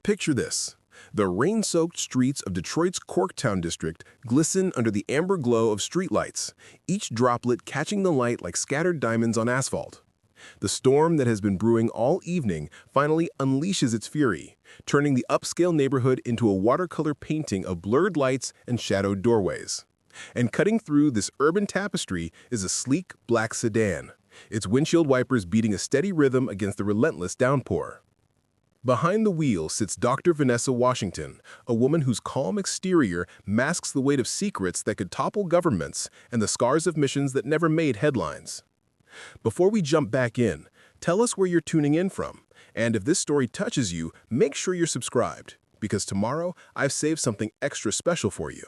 Picture this. The rain-soaked streets of Detroit's Corktown district glisten under the amber glow of streetlights, each droplet catching the light like scattered diamonds on asphalt. The storm that has been brewing all evening finally unleashes its fury, turning the upscale neighborhood into a watercolor painting of blurred lights and shadowed doorways. And cutting through this urban tapestry is a sleek black sedan, its windshield wipers beating a steady rhythm against the relentless downpour. Behind the wheel sits Dr. Vanessa Washington, a woman whose calm exterior masks the weight of secrets that could topple governments and the scars of missions that never made headlines. Before we jump back in, tell us where you're tuning in from, and if this story touches you, make sure you're subscribed, because tomorrow I've saved something extra special for you.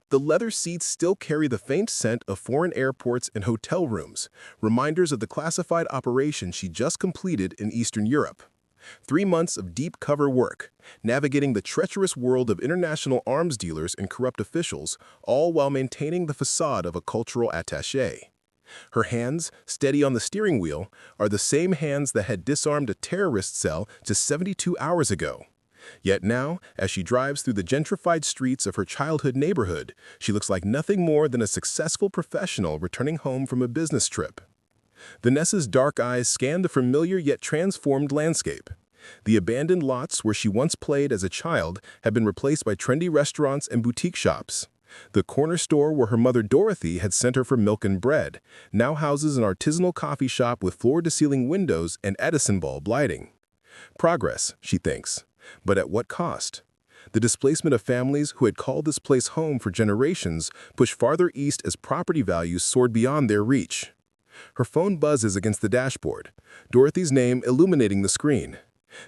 The leather seats still carry the faint scent of foreign airports and hotel rooms, reminders of the classified operation she just completed in Eastern Europe. 3 months of deep cover work, navigating the treacherous world of international arms dealers and corrupt officials, all while maintaining the facade of a cultural attaché. Her hands, steady on the steering wheel, are the same hands that had disarmed a terrorist cell just 72 hours ago. Yet now, as she drives through the gentrified streets of her childhood neighborhood, she looks like nothing more than a successful professional returning home from a business trip. Vanessa's dark eyes scan the familiar yet transformed landscape. The abandoned lots where she once played as a child have been replaced by trendy restaurants and boutique shops. The corner store where her mother Dorothy had sent her for milk and bread now houses an artisanal coffee shop with floor-to-ceiling windows and Edison bulb lighting. Progress, she thinks, but at what cost? The displacement of families who had called this place home for generations pushed farther east as property values soared beyond their reach. Her phone buzzes against the dashboard, Dorothy's name illuminating the screen.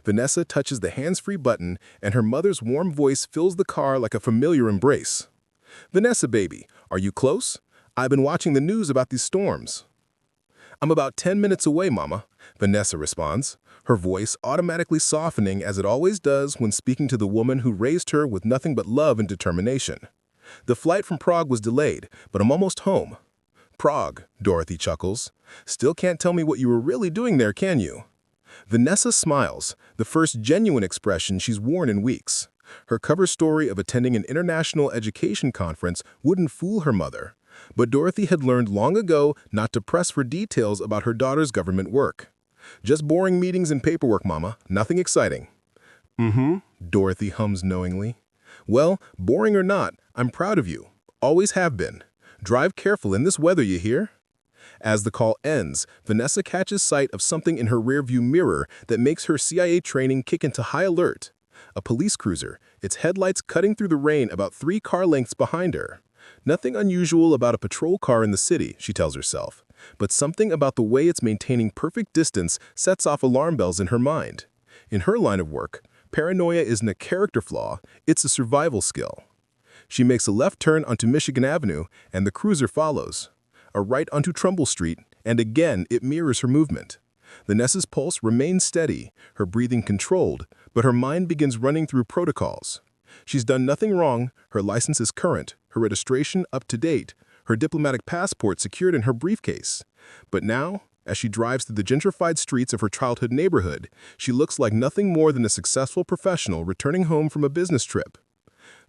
Vanessa touches the hands-free button, and her mother's warm voice fills the car like a familiar embrace. "Vanessa, baby, are you close? I've been watching the news about these storms." "I'm about 10 minutes away, Mama," Vanessa responds, her voice automatically softening as it always does when speaking to the woman who raised her with nothing but love and determination. "The flight from Prague was delayed, but I'm almost home." "Prague," Dorothy chuckles. "Still can't tell me what you were really doing there, can you?" Vanessa smiles, the first genuine expression she's worn in weeks. Her cover story of attending an international education conference wouldn't fool her mother, but Dorothy had learned long ago not to press for details about her daughter's government work. "Just boring meetings and paperwork, Mama. Nothing exciting." "Mm-hmm," Dorothy hums knowingly. "Well, boring or not, I'm proud of you. Always have been. Drive careful in this weather, you hear?" As the call ends, Vanessa catches sight of something in her rearview mirror that makes her CIA training kick into high alert. A police cruiser, its headlights cutting through the rain about 3 car lengths behind her. Nothing unusual about a patrol car in the city, she tells herself, but something about the way it's maintaining perfect distance sets off alarm bells in her mind. In her line of work, paranoia isn't a character flaw, it's a survival skill. She makes a left turn onto Michigan Avenue, and the cruiser follows. A right onto Trumbull Street, and again it mirrors her movement. Vanessa's pulse remains steady, her breathing controlled, but her mind begins running through protocols. She's done nothing wrong, her license is current, her registration up to date, her diplomatic passport secured in her briefcase. But now, as she drives through the gentrified streets of her childhood neighborhood, she looks like nothing more than a successful professional returning home from a business trip.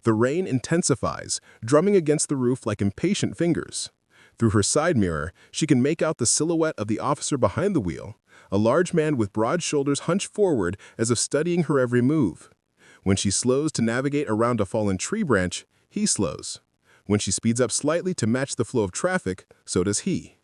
The rain intensifies, drumming against the roof like impatient fingers. Through her side mirror, she can make out the silhouette of the officer behind the wheel, a large man with broad shoulders hunched forward as if studying her every move. When she slows to navigate around a fallen tree branch, he slows. When she speeds up slightly to match the flow of traffic, so does he.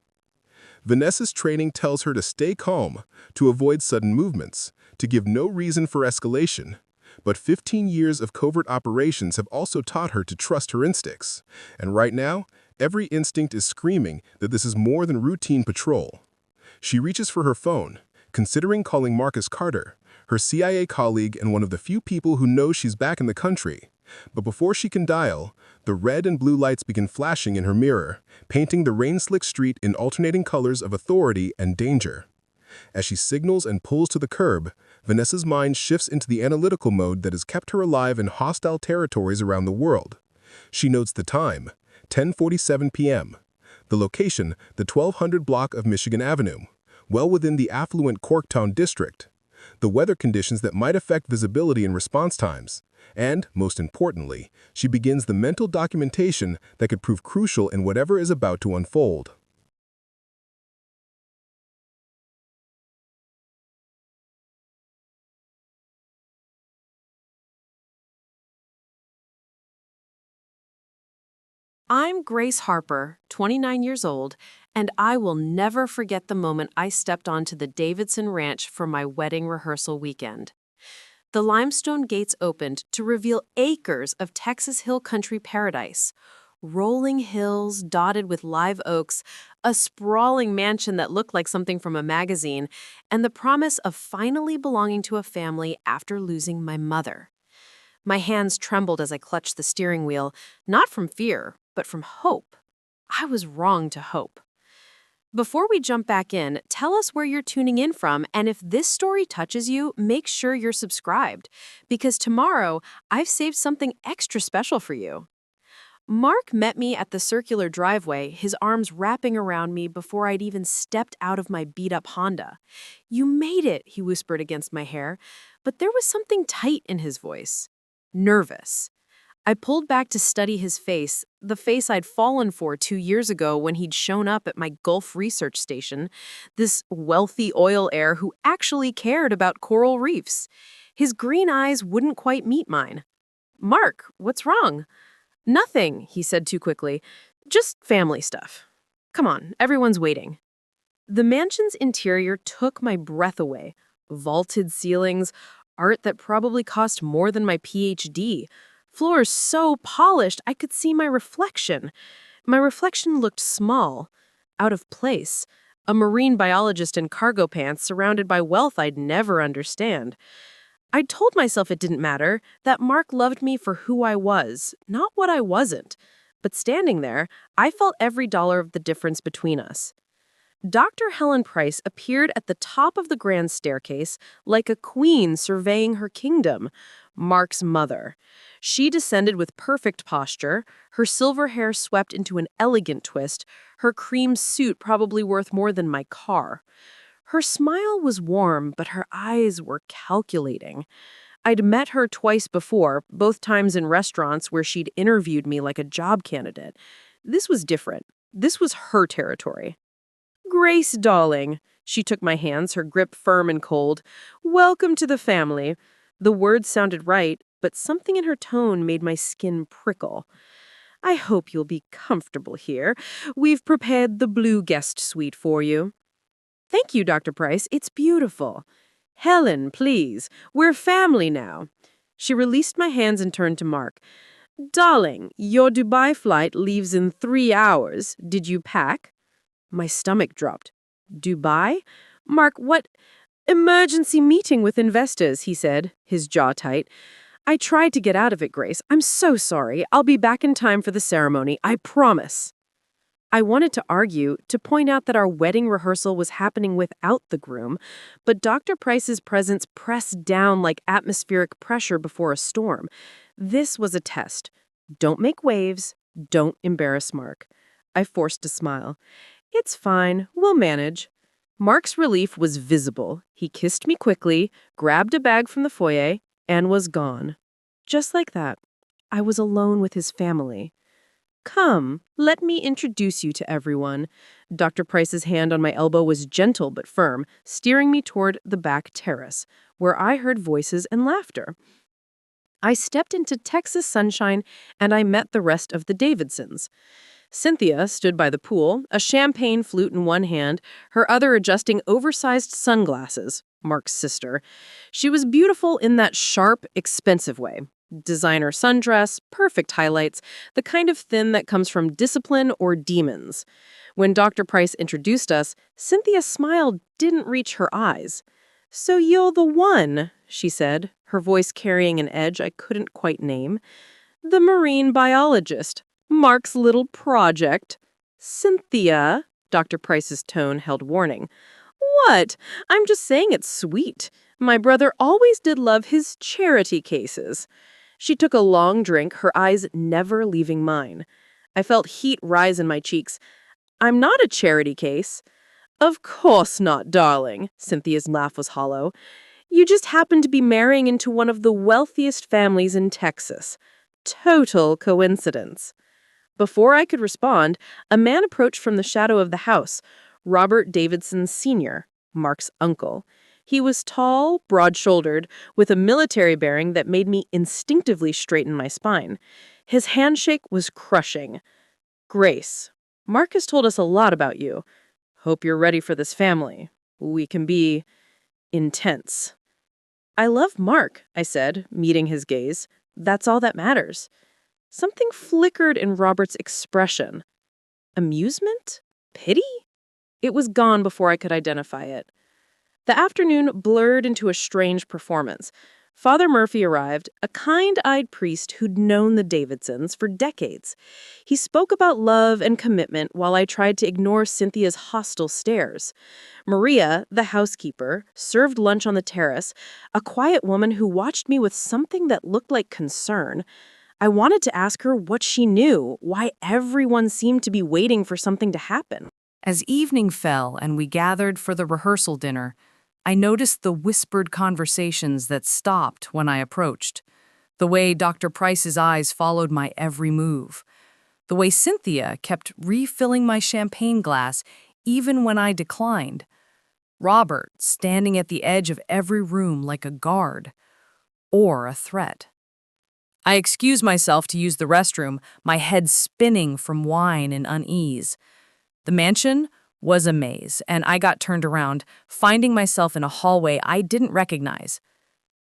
Vanessa's training tells her to stay calm, to avoid sudden movements, to give no reason for escalation. But 15 years of covert operations have also taught her to trust her instincts. And right now, every instinct is screaming that this is more than routine patrol. She reaches for her phone, considering calling Marcus Carter, her CIA colleague and one of the few people who knows she's back in the country. But before she can dial, the red and blue lights begin flashing in her mirror, painting the rain-slick street in alternating colors of authority and danger. As she signals and pulls to the curb, Vanessa's mind shifts into the analytical mode that has kept her alive in hostile territories around the world. She notes the time, 10:47 p.m. The location, the 1200 block of Michigan Avenue, well within the affluent Corktown district. the weather conditions that might affect visibility and response times. And, most importantly, she begins the mental documentation that could prove crucial in whatever is about to unfold. I'm Grace Harper, 29 years old, and I will never forget the moment I stepped onto the Davidson ranch for my wedding rehearsal weekend. The limestone gates opened to reveal acres of Texas Hill Country paradise. Rolling hills dotted with live oaks, a sprawling mansion that looked like something from a magazine, and the promise of finally belonging to a family after losing my mother. My hands trembled as I clutched the steering wheel, not from fear, but from hope. I was wrong to hope. Before we jump back in, tell us where you're tuning in from, and if this story touches you, make sure you're subscribed, because tomorrow I've saved something extra special for you. Mark met me at the circular driveway, his arms wrapping around me before I'd even stepped out of my beat-up Honda. "You made it," he whispered against my hair, but there was something tight in his voice. Nervous. I pulled back to study his face, the face I'd fallen for 2 years ago when he'd shown up at my Gulf research station, this wealthy oil heir who actually cared about coral reefs. His green eyes wouldn't quite meet mine. "Mark, what's wrong?" "Nothing," he said too quickly. "Just family stuff. Come on, everyone's waiting." The mansion's interior took my breath away. Vaulted ceilings, art that probably cost more than my PhD. Floors so polished I could see my reflection. My reflection looked small, out of place. A marine biologist in cargo pants surrounded by wealth I'd never understand. I'd told myself it didn't matter, that Mark loved me for who I was, not what I wasn't. But standing there, I felt every dollar of the difference between us. Dr. Helen Price appeared at the top of the grand staircase like a queen surveying her kingdom, Mark's mother. She descended with perfect posture, her silver hair swept into an elegant twist, her cream suit probably worth more than my car. Her smile was warm, but her eyes were calculating. I'd met her twice before, both times in restaurants where she'd interviewed me like a job candidate. This was different. This was her territory. "Grace, darling." She took my hands, her grip firm and cold. "Welcome to the family." The words sounded right, but something in her tone made my skin prickle. "I hope you'll be comfortable here. We've prepared the blue guest suite for you." "Thank you, Dr. Price. It's beautiful." "Helen, please. We're family now." She released my hands and turned to Mark. "Darling, your Dubai flight leaves in 3 hours. Did you pack?" My stomach dropped. "Dubai? Mark, what—" "Emergency meeting with investors," he said, his jaw tight. "I tried to get out of it, Grace. I'm so sorry. I'll be back in time for the ceremony. I promise." I wanted to argue, to point out that our wedding rehearsal was happening without the groom, but Dr. Price's presence pressed down like atmospheric pressure before a storm. This was a test. Don't make waves. Don't embarrass Mark. I forced a smile. "It's fine. We'll manage." Mark's relief was visible. He kissed me quickly, grabbed a bag from the foyer, and was gone. Just like that, I was alone with his family. "Come, let me introduce you to everyone." Dr. Price's hand on my elbow was gentle but firm, steering me toward the back terrace, where I heard voices and laughter. I stepped into Texas sunshine, and I met the rest of the Davidsons. Cynthia stood by the pool, a champagne flute in one hand, her other adjusting oversized sunglasses, Mark's sister. She was beautiful in that sharp, expensive way. Designer sundress, perfect highlights, the kind of thin that comes from discipline or demons. When Dr. Price introduced us, Cynthia's smile didn't reach her eyes. "So you're the one," she said, her voice carrying an edge I couldn't quite name. "The marine biologist. Mark's little project." "Cynthia," Dr. Price's tone held warning. "What? I'm just saying it's sweet. My brother always did love his charity cases." She took a long drink, her eyes never leaving mine. I felt heat rise in my cheeks. "I'm not a charity case." "Of course not, darling." Cynthia's laugh was hollow. You just happen to be marrying into one of the wealthiest families in Texas. Total coincidence. Before I could respond, a man approached from the shadow of the house, Robert Davidson Sr., Mark's uncle. He was tall, broad-shouldered, with a military bearing that made me instinctively straighten my spine. His handshake was crushing. Grace, Mark has told us a lot about you. Hope you're ready for this family. We can be intense. I love Mark, I said, meeting his gaze. That's all that matters. Something flickered in Robert's expression. Amusement? Pity? It was gone before I could identify it. The afternoon blurred into a strange performance. Father Murphy arrived, a kind-eyed priest who'd known the Davidsons for decades. He spoke about love and commitment while I tried to ignore Cynthia's hostile stares. Maria, the housekeeper, served lunch on the terrace, a quiet woman who watched me with something that looked like concern. I wanted to ask her what she knew, why everyone seemed to be waiting for something to happen. As evening fell and we gathered for the rehearsal dinner, I noticed the whispered conversations that stopped when I approached, the way Dr. Price's eyes followed my every move, the way Cynthia kept refilling my champagne glass even when I declined, Robert standing at the edge of every room like a guard or a threat. I excused myself to use the restroom, my head spinning from wine and unease. The mansion was a maze, and I got turned around, finding myself in a hallway I didn't recognize.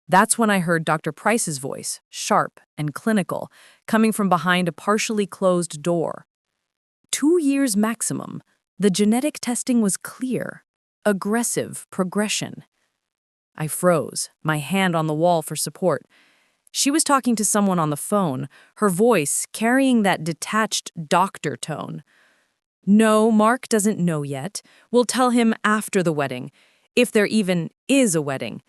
That's when I heard Dr. Price's voice, sharp and clinical, coming from behind a partially closed door. 2 years maximum. The genetic testing was clear. Aggressive progression. I froze, my hand on the wall for support. She was talking to someone on the phone, her voice carrying that detached doctor tone. No, Mark doesn't know yet. We'll tell him after the wedding, if there even is a wedding.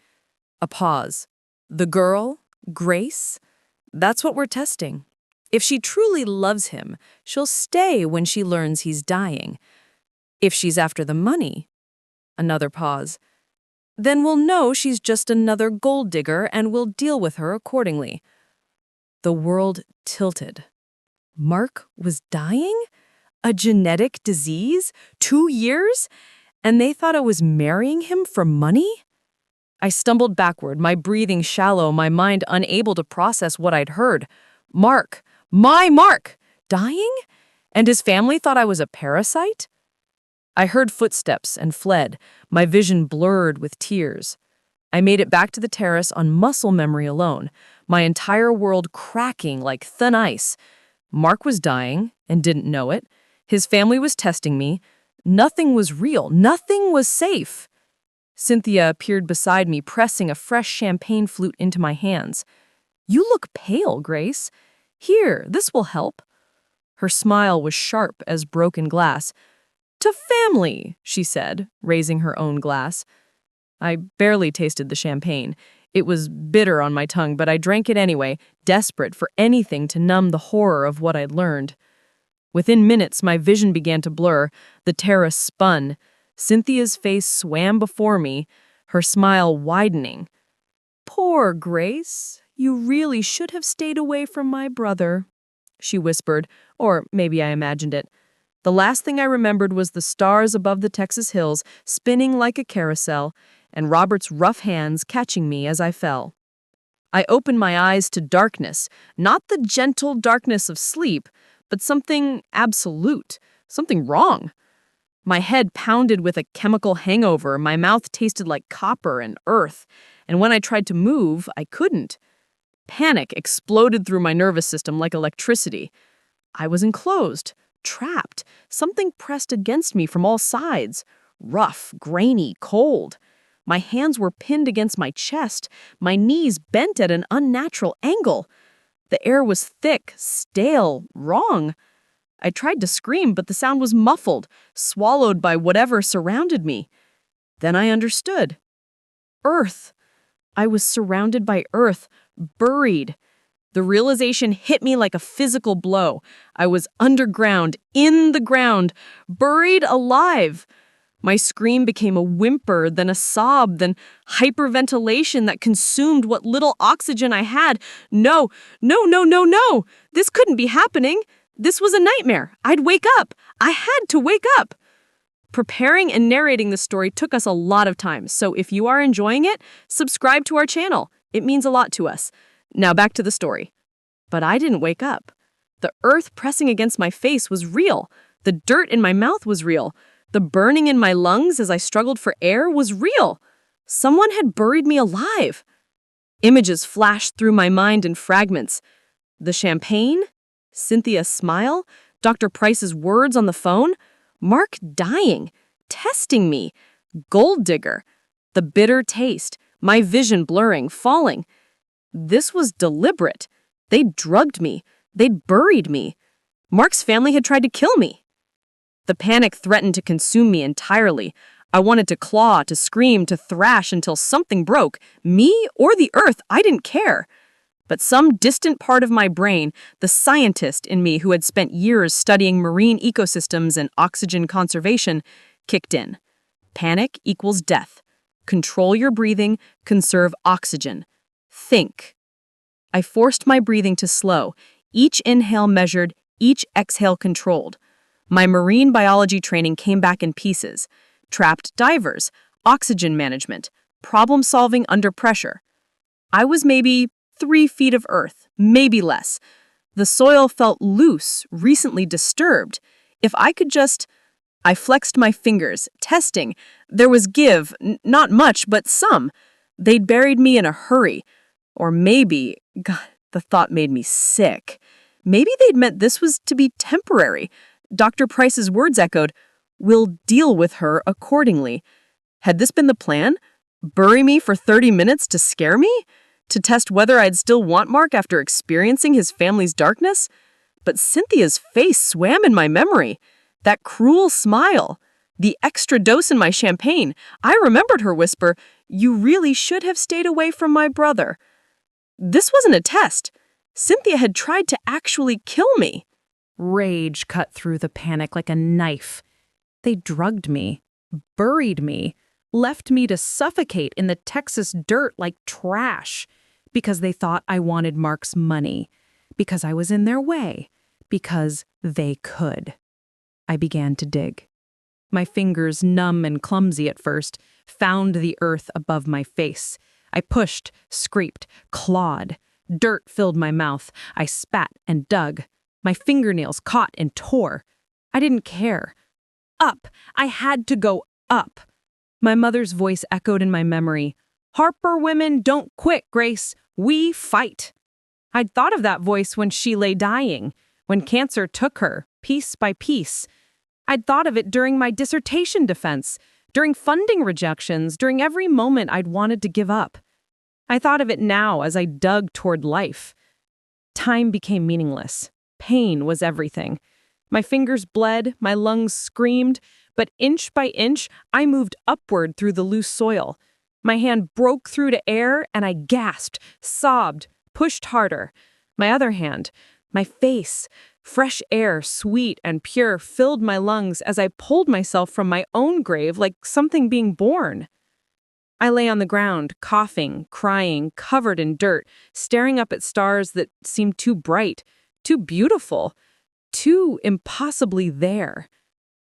A pause. The girl, Grace, that's what we're testing. If she truly loves him, she'll stay when she learns he's dying. If she's after the money, another pause, then we'll know she's just another gold digger and we'll deal with her accordingly. The world tilted. Mark was dying? A genetic disease? 2 years? And they thought I was marrying him for money? I stumbled backward, my breathing shallow, my mind unable to process what I'd heard. Mark, my Mark, dying? And his family thought I was a parasite? I heard footsteps and fled, my vision blurred with tears. I made it back to the terrace on muscle memory alone, my entire world cracking like thin ice. Mark was dying and didn't know it. His family was testing me. Nothing was real. Nothing was safe. Cynthia appeared beside me, pressing a fresh champagne flute into my hands. You look pale, Grace. Here, this will help. Her smile was sharp as broken glass. To family, she said, raising her own glass. I barely tasted the champagne. It was bitter on my tongue, but I drank it anyway, desperate for anything to numb the horror of what I'd learned. Within minutes, my vision began to blur. The terrace spun. Cynthia's face swam before me, her smile widening. Poor Grace, you really should have stayed away from my brother, she whispered, or maybe I imagined it. The last thing I remembered was the stars above the Texas hills spinning like a carousel, and Robert's rough hands catching me as I fell. I opened my eyes to darkness, not the gentle darkness of sleep, but something absolute, something wrong. My head pounded with a chemical hangover, my mouth tasted like copper and earth, and when I tried to move, I couldn't. Panic exploded through my nervous system like electricity. I was enclosed, trapped, something pressed against me from all sides, rough, grainy, cold. My hands were pinned against my chest, my knees bent at an unnatural angle. The air was thick, stale, wrong. I tried to scream, but the sound was muffled, swallowed by whatever surrounded me. Then I understood. Earth. I was surrounded by earth, buried. The realization hit me like a physical blow. I was underground, in the ground, buried alive. My scream became a whimper, then a sob, then hyperventilation that consumed what little oxygen I had. No, no, no, no, no! This couldn't be happening. This was a nightmare. I'd wake up. I had to wake up. Preparing and narrating the story took us a lot of time, so if you are enjoying it, subscribe to our channel. It means a lot to us. Now back to the story. But I didn't wake up. The earth pressing against my face was real. The dirt in my mouth was real. The burning in my lungs as I struggled for air was real. Someone had buried me alive. Images flashed through my mind in fragments. The champagne, Cynthia's smile, Dr. Price's words on the phone, Mark dying, testing me, gold digger, the bitter taste, my vision blurring, falling. This was deliberate. They'd drugged me. They'd buried me. Mark's family had tried to kill me. The panic threatened to consume me entirely. I wanted to claw, to scream, to thrash until something broke. Me or the earth, I didn't care. But some distant part of my brain, the scientist in me who had spent years studying marine ecosystems and oxygen conservation, kicked in. Panic equals death. Control your breathing, conserve oxygen. Think. I forced my breathing to slow, each inhale measured, each exhale controlled. My marine biology training came back in pieces. Trapped divers, oxygen management, problem solving under pressure. I was maybe 3 feet of earth, maybe less. The soil felt loose, recently disturbed. If I could just... I flexed my fingers, testing. There was give, not much, but some. They'd buried me in a hurry. Or maybe, God, the thought made me sick. Maybe they'd meant this was to be temporary. Dr. Price's words echoed, "We'll deal with her accordingly." Had this been the plan? Bury me for 30 minutes to scare me? To test whether I'd still want Mark after experiencing his family's darkness? But Cynthia's face swam in my memory. That cruel smile. The extra dose in my champagne. I remembered her whisper, "You really should have stayed away from my brother." This wasn't a test. Cynthia had tried to actually kill me. Rage cut through the panic like a knife. They drugged me, buried me, left me to suffocate in the Texas dirt like trash because they thought I wanted Mark's money, because I was in their way, because they could. I began to dig. My fingers, numb and clumsy at first, found the earth above my face. I pushed, scraped, clawed. Dirt filled my mouth. I spat and dug. My fingernails caught and tore. I didn't care. Up! I had to go up. My mother's voice echoed in my memory. "Harper women don't quit, Grace. We fight." I'd thought of that voice when she lay dying, when cancer took her, piece by piece. I'd thought of it during my dissertation defense, during funding rejections, during every moment I'd wanted to give up. I thought of it now as I dug toward life. Time became meaningless. Pain was everything. My fingers bled, my lungs screamed, but inch by inch, I moved upward through the loose soil. My hand broke through to air, and I gasped, sobbed, pushed harder. My other hand, my face, fresh air, sweet and pure, filled my lungs as I pulled myself from my own grave like something being born. I lay on the ground, coughing, crying, covered in dirt, staring up at stars that seemed too bright, too beautiful, too impossibly there.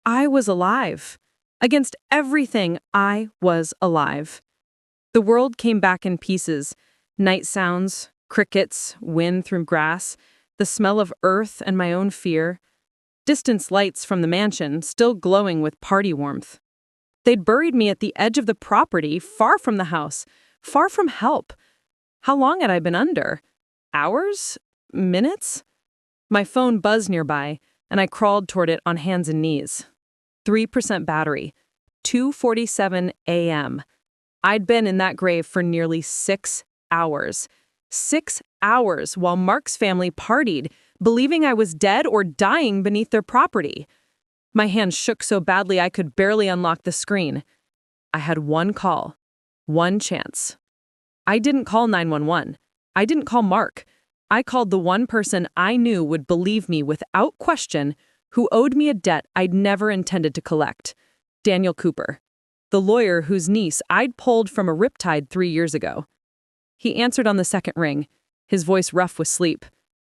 I was alive. Against everything, I was alive. The world came back in pieces. Night sounds, crickets, wind through grass, the smell of earth and my own fear. Distance lights from the mansion, still glowing with party warmth. They'd buried me at the edge of the property, far from the house, far from help. How long had I been under? Hours? Minutes? My phone buzzed nearby, and I crawled toward it on hands and knees. 3% battery. 2:47 a.m. I'd been in that grave for nearly 6 hours. 6 hours while Mark's family partied, believing I was dead or dying beneath their property. My hand shook so badly I could barely unlock the screen. I had one call, one chance. I didn't call 911. I didn't call Mark. I called the one person I knew would believe me without question, who owed me a debt I'd never intended to collect. Daniel Cooper, the lawyer whose niece I'd pulled from a riptide 3 years ago. He answered on the second ring, his voice rough with sleep.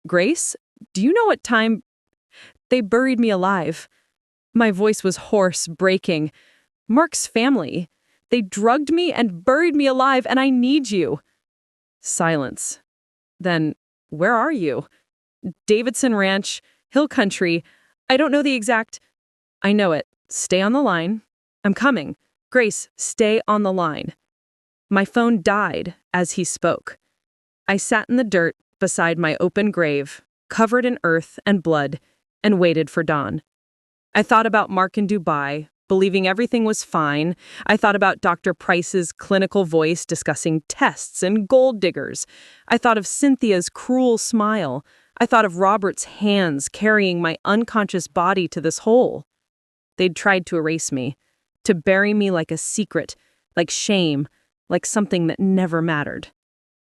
Grace, do you know what time? They buried me alive. My voice was hoarse, breaking. Mark's family. They drugged me and buried me alive, and I need you. Silence. Then, where are you? Davidson Ranch, Hill Country. I don't know the exact. I know it. Stay on the line. I'm coming. Grace, stay on the line. My phone died as he spoke. I sat in the dirt beside my open grave, covered in earth and blood, and waited for dawn. I thought about Mark in Dubai, believing everything was fine. I thought about Dr. Price's clinical voice discussing tests and gold diggers. I thought of Cynthia's cruel smile. I thought of Robert's hands carrying my unconscious body to this hole. They'd tried to erase me, to bury me like a secret, like shame, like something that never mattered.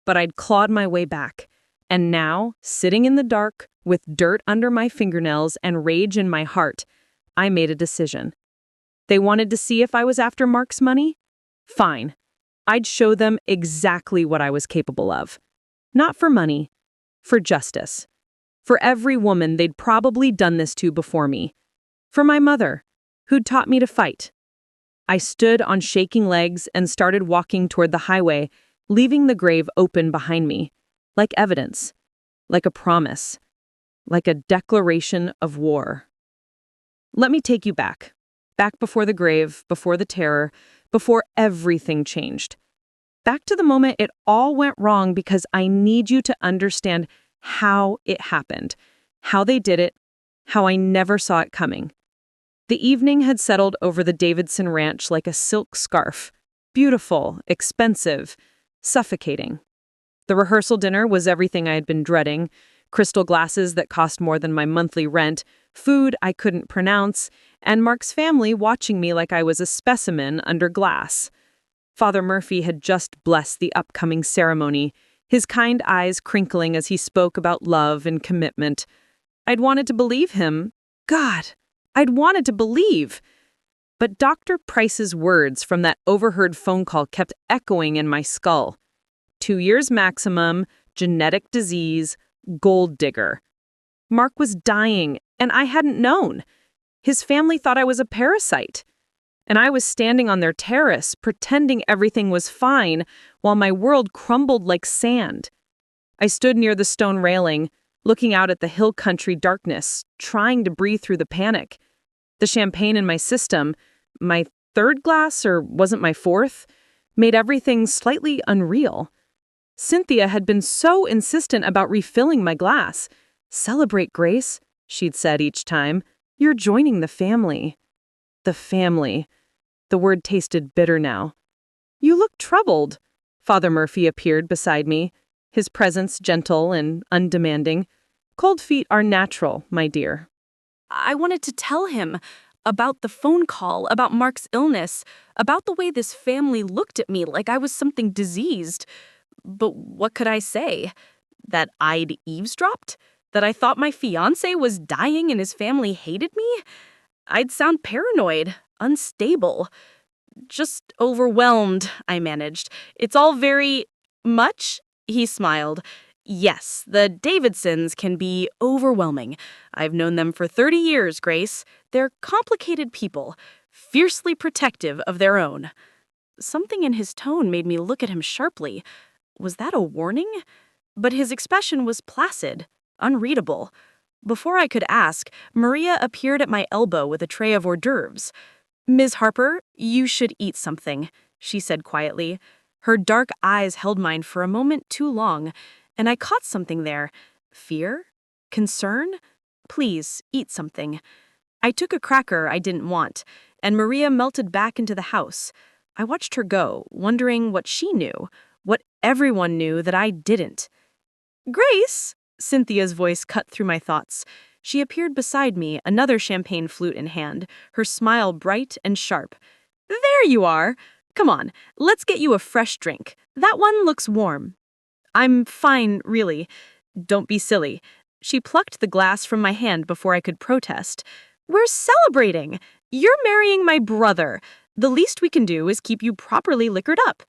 But I'd clawed my way back, and now, sitting in the dark, with dirt under my fingernails and rage in my heart, I made a decision. They wanted to see if I was after Mark's money? Fine. I'd show them exactly what I was capable of. Not for money, for justice. For every woman they'd probably done this to before me. For my mother, who'd taught me to fight. I stood on shaking legs and started walking toward the highway, leaving the grave open behind me, like evidence, like a promise, like a declaration of war. Let me take you back before the grave, before the terror, before everything changed. Back to the moment it all went wrong, because I need you to understand how it happened, how they did it, how I never saw it coming. The evening had settled over the Davidson Ranch like a silk scarf. Beautiful, expensive, suffocating. The rehearsal dinner was everything I had been dreading. Crystal glasses that cost more than my monthly rent, food I couldn't pronounce, and Mark's family watching me like I was a specimen under glass. Father Murphy had just blessed the upcoming ceremony, his kind eyes crinkling as he spoke about love and commitment. I'd wanted to believe him. God, I'd wanted to believe. But Dr. Price's words from that overheard phone call kept echoing in my skull. 2 years maximum, genetic disease, gold digger. Mark was dying, and I hadn't known. His family thought I was a parasite. And I was standing on their terrace, pretending everything was fine, while my world crumbled like sand. I stood near the stone railing, looking out at the hill country darkness, trying to breathe through the panic. The champagne in my system, my third glass, or wasn't my fourth, made everything slightly unreal. Cynthia had been so insistent about refilling my glass. "Celebrate, Grace," she'd said each time. "You're joining the family." The family. The word tasted bitter now. "You look troubled." Father Murphy appeared beside me, his presence gentle and undemanding. "Cold feet are natural, my dear." I wanted to tell him about the phone call, about Mark's illness, about the way this family looked at me like I was something diseased. But what could I say? That I'd eavesdropped? That I thought my fiancé was dying and his family hated me? I'd sound paranoid, unstable, just overwhelmed, I managed. "It's all very much?" He smiled. "Yes, the Davidsons can be overwhelming. I've known them for 30 years, Grace. They're complicated people, fiercely protective of their own." Something in his tone made me look at him sharply. Was that a warning? But his expression was placid, unreadable. Before I could ask, Maria appeared at my elbow with a tray of hors d'oeuvres. "Ms. Harper, you should eat something," she said quietly. Her dark eyes held mine for a moment too long, and I caught something there. Fear? Concern? "Please, eat something." I took a cracker I didn't want, and Maria melted back into the house. I watched her go, wondering what she knew, what everyone knew that I didn't. "Grace!" Cynthia's voice cut through my thoughts. She appeared beside me, another champagne flute in hand, her smile bright and sharp. "There you are! Come on, let's get you a fresh drink. That one looks warm." "I'm fine, really. Don't be silly." She plucked the glass from my hand before I could protest. "We're celebrating. You're marrying my brother. The least we can do is keep you properly liquored up.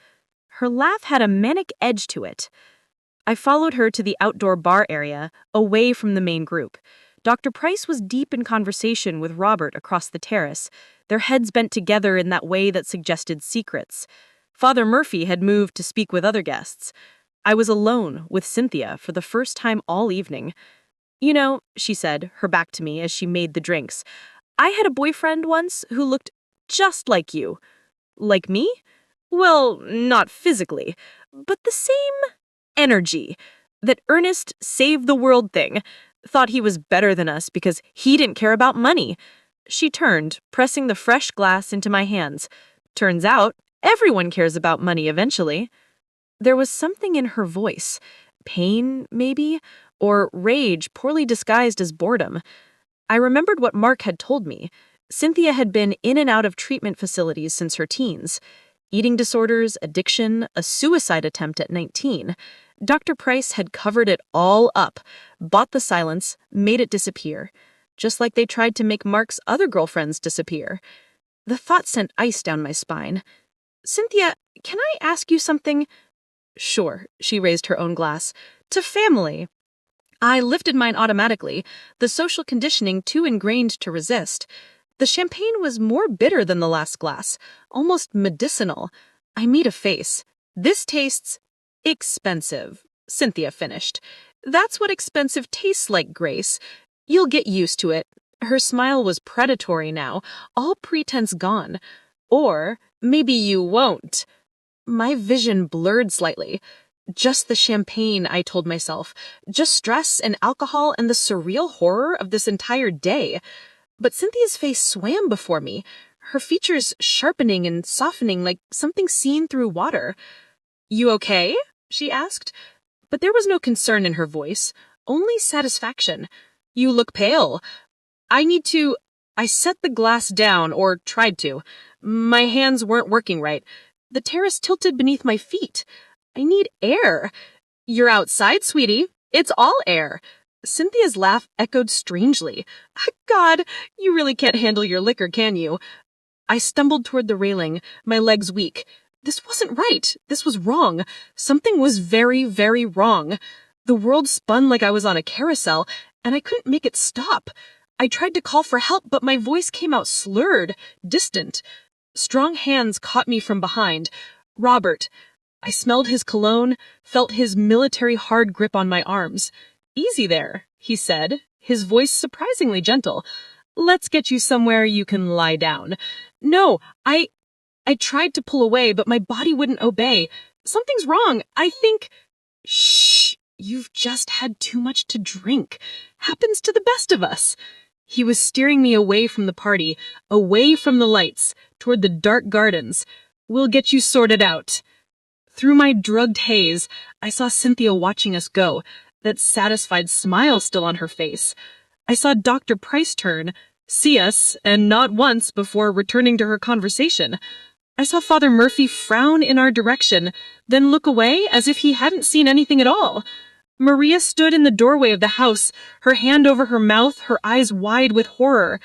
Her laugh had a manic edge to it. I followed her to the outdoor bar area, away from the main group. Dr. Price was deep in conversation with Robert across the terrace, their heads bent together in that way that suggested secrets. Father Murphy had moved to speak with other guests. I was alone with Cynthia for the first time all evening. You know, she said, her back to me as she made the drinks, I had a boyfriend once who looked just like you. Like me? Well, not physically, but the same energy. That earnest, save the world thing. Thought he was better than us because he didn't care about money. She turned, pressing the fresh glass into my hands. Turns out, everyone cares about money eventually. There was something in her voice. Pain, maybe? Or rage poorly disguised as boredom. I remembered what Mark had told me. Cynthia had been in and out of treatment facilities since her teens. Eating disorders, addiction, a suicide attempt at 19. Dr. Price had covered it all up, bought the silence, made it disappear. Just like they tried to make Mark's other girlfriends disappear. The thought sent ice down my spine. Cynthia, can I ask you something? Sure, she raised her own glass. To family. I lifted mine automatically, the social conditioning too ingrained to resist. The champagne was more bitter than the last glass, almost medicinal. I made a face. This tastes expensive, Cynthia finished. That's what expensive tastes like, Grace. You'll get used to it. Her smile was predatory now, all pretense gone. Or maybe you won't. My vision blurred slightly. Just the champagne, I told myself. Just stress and alcohol and the surreal horror of this entire day. But Cynthia's face swam before me, her features sharpening and softening like something seen through water. You okay? She asked. But there was no concern in her voice, only satisfaction. You look pale. I set the glass down, or tried to. My hands weren't working right. The terrace tilted beneath my feet. I need air. You're outside, sweetie. It's all air. Cynthia's laugh echoed strangely. God, you really can't handle your liquor, can you? I stumbled toward the railing, my legs weak. This wasn't right. This was wrong. Something was very, very wrong. The world spun like I was on a carousel, and I couldn't make it stop. I tried to call for help, but my voice came out slurred, distant. Strong hands caught me from behind. Robert. I smelled his cologne, felt his military hard grip on my arms. Easy there, he said, his voice surprisingly gentle. Let's get you somewhere you can lie down. No, I tried to pull away, but my body wouldn't obey. Something's wrong. I think... Shh, you've just had too much to drink. Happens to the best of us. He was steering me away from the party, away from the lights, toward the dark gardens. We'll get you sorted out. Through my drugged haze, I saw Cynthia watching us go, that satisfied smile still on her face. I saw Dr. Price turn, see us, and not once before returning to her conversation. I saw Father Murphy frown in our direction, then look away as if he hadn't seen anything at all. Maria stood in the doorway of the house, her hand over her mouth, her eyes wide with horror.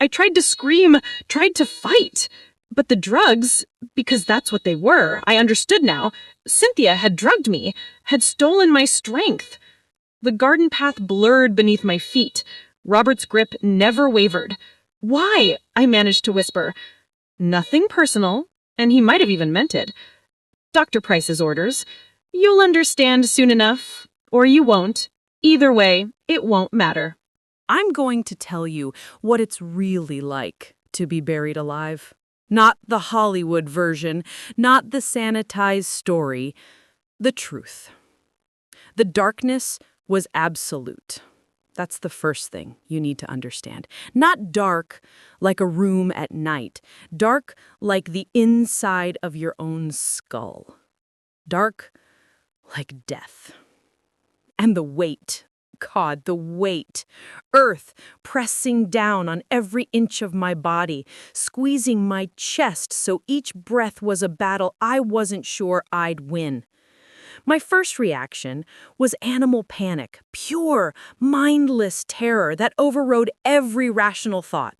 I tried to scream, tried to fight. But the drugs, because that's what they were, I understood now. Cynthia had drugged me, had stolen my strength. The garden path blurred beneath my feet. Robert's grip never wavered. Why? I managed to whisper. Nothing personal, and he might have even meant it. Dr. Price's orders. You'll understand soon enough, or you won't. Either way, it won't matter. I'm going to tell you what it's really like to be buried alive. Not the Hollywood version, not the sanitized story, the truth. The darkness was absolute. That's the first thing you need to understand. Not dark like a room at night. Dark like the inside of your own skull. Dark like death. And the weight. God, the weight. Earth pressing down on every inch of my body, squeezing my chest so each breath was a battle I wasn't sure I'd win. My first reaction was animal panic, pure, mindless terror that overrode every rational thought.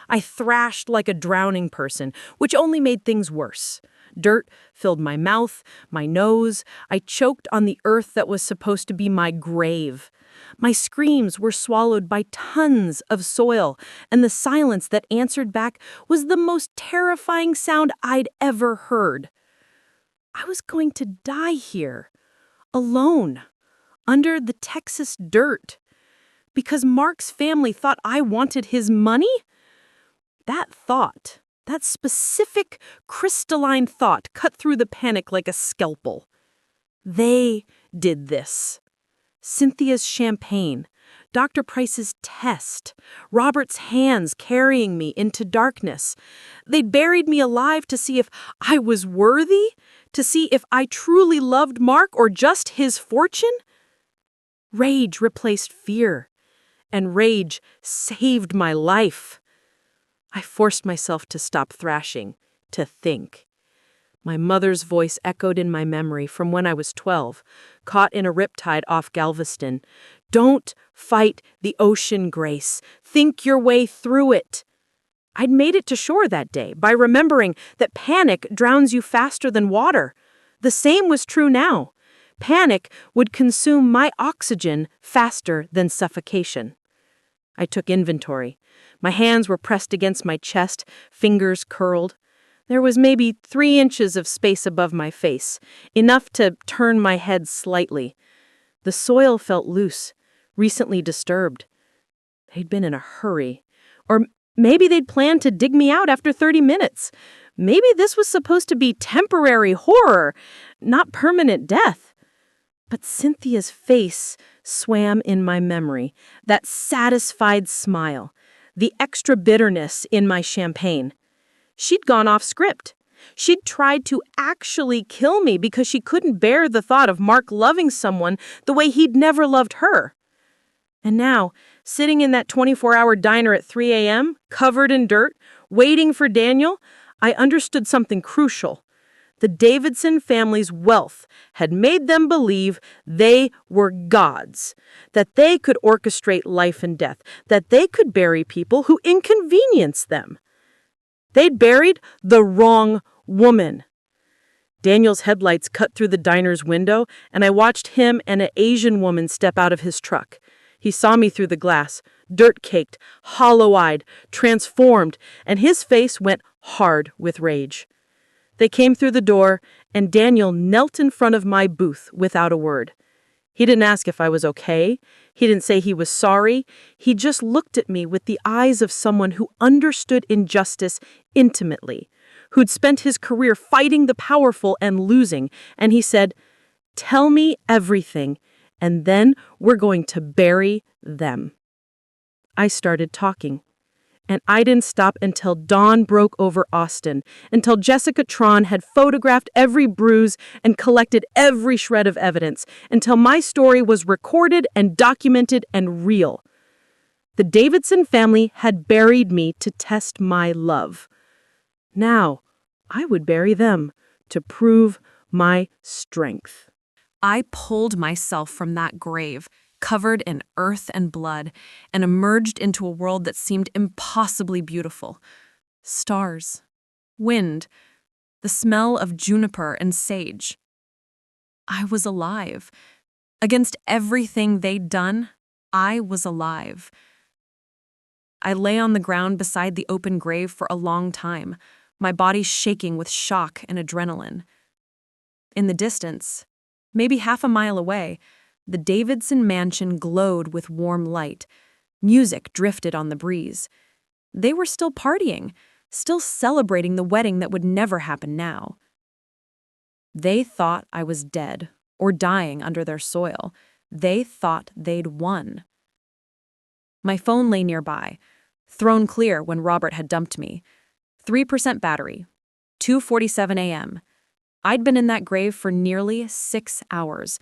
I thrashed like a drowning person, which only made things worse. Dirt filled my mouth, my nose. I choked on the earth that was supposed to be my grave. My screams were swallowed by tons of soil, and the silence that answered back was the most terrifying sound I'd ever heard. I was going to die here, alone, under the Texas dirt, because Mark's family thought I wanted his money? That thought, that specific crystalline thought, cut through the panic like a scalpel. They did this. Cynthia's champagne, Dr. Price's test, Robert's hands carrying me into darkness. They'd buried me alive to see if I was worthy, to see if I truly loved Mark or just his fortune. Rage replaced fear, and rage saved my life. I forced myself to stop thrashing, to think. My mother's voice echoed in my memory from when I was 12, caught in a riptide off Galveston. Don't fight the ocean, Grace. Think your way through it. I'd made it to shore that day by remembering that panic drowns you faster than water. The same was true now. Panic would consume my oxygen faster than suffocation. I took inventory. My hands were pressed against my chest, fingers curled. There was maybe 3 inches of space above my face, enough to turn my head slightly. The soil felt loose, recently disturbed. They'd been in a hurry. Or maybe they'd planned to dig me out after 30 minutes. Maybe this was supposed to be temporary horror, not permanent death. But Cynthia's face swam in my memory, that satisfied smile, the extra bitterness in my champagne. She'd gone off script. She'd tried to actually kill me because she couldn't bear the thought of Mark loving someone the way he'd never loved her. And now, sitting in that 24-hour diner at 3 a.m., covered in dirt, waiting for Daniel, I understood something crucial. The Davidson family's wealth had made them believe they were gods, that they could orchestrate life and death, that they could bury people who inconvenienced them. They'd buried the wrong woman. Daniel's headlights cut through the diner's window, and I watched him and an Asian woman step out of his truck. He saw me through the glass, dirt-caked, hollow-eyed, transformed, and his face went hard with rage. They came through the door, and Daniel knelt in front of my booth without a word. He didn't ask if I was okay. He didn't say he was sorry. He just looked at me with the eyes of someone who understood injustice intimately, who'd spent his career fighting the powerful and losing, and he said, "Tell me everything, and then we're going to bury them." I started talking. And I didn't stop until dawn broke over Austin, until Jessica Tron had photographed every bruise and collected every shred of evidence, until my story was recorded and documented and real. The Davidson family had buried me to test my love. Now, I would bury them to prove my strength. I pulled myself from that grave, covered in earth and blood, and emerged into a world that seemed impossibly beautiful. Stars, wind, the smell of juniper and sage. I was alive. Against everything they'd done, I was alive. I lay on the ground beside the open grave for a long time, my body shaking with shock and adrenaline. In the distance, maybe half a mile away, the Davidson mansion glowed with warm light. Music drifted on the breeze. They were still partying, still celebrating the wedding that would never happen now. They thought I was dead or dying under their soil. They thought they'd won. My phone lay nearby, thrown clear when Robert had dumped me. 3% battery, 2:47 a.m. I'd been in that grave for nearly 6 hours.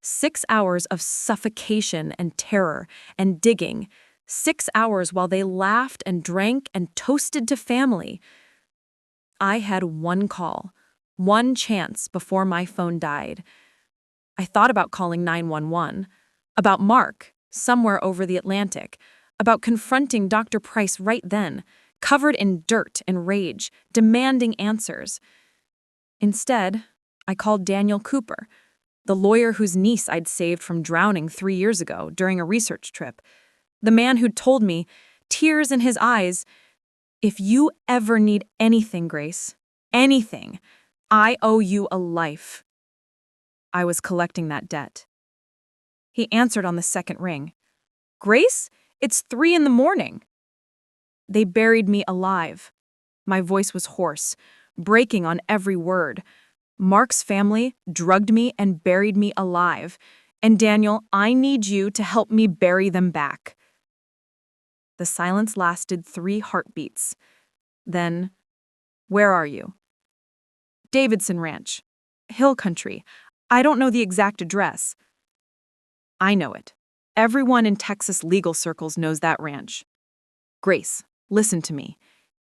6 hours of suffocation and terror and digging. 6 hours while they laughed and drank and toasted to family. I had one call, one chance before my phone died. I thought about calling 911, about Mark, somewhere over the Atlantic, about confronting Dr. Price right then, covered in dirt and rage, demanding answers. Instead, I called Daniel Cooper, the lawyer whose niece I'd saved from drowning 3 years ago during a research trip. The man who'd told me, tears in his eyes, "If you ever need anything, Grace, anything, I owe you a life." I was collecting that debt. He answered on the second ring. "Grace, it's 3 in the morning." They buried me alive. My voice was hoarse, breaking on every word. Mark's family drugged me and buried me alive. And Daniel, I need you to help me bury them back. The silence lasted 3 heartbeats. Then, "Where are you?" "Davidson Ranch. Hill Country. I don't know the exact address." "I know it. Everyone in Texas legal circles knows that ranch." "Grace, listen to me.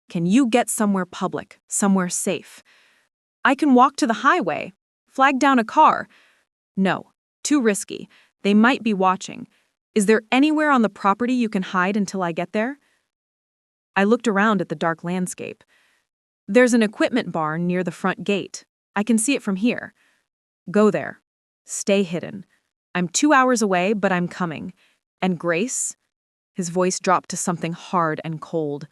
Can you get somewhere public, somewhere safe?" "I can walk to the highway. Flag down a car." "No, too risky. They might be watching. Is there anywhere on the property you can hide until I get there?" I looked around at the dark landscape. "There's an equipment barn near the front gate. I can see it from here." "Go there. Stay hidden. I'm 2 hours away, but I'm coming. And Grace," his voice dropped to something hard and cold,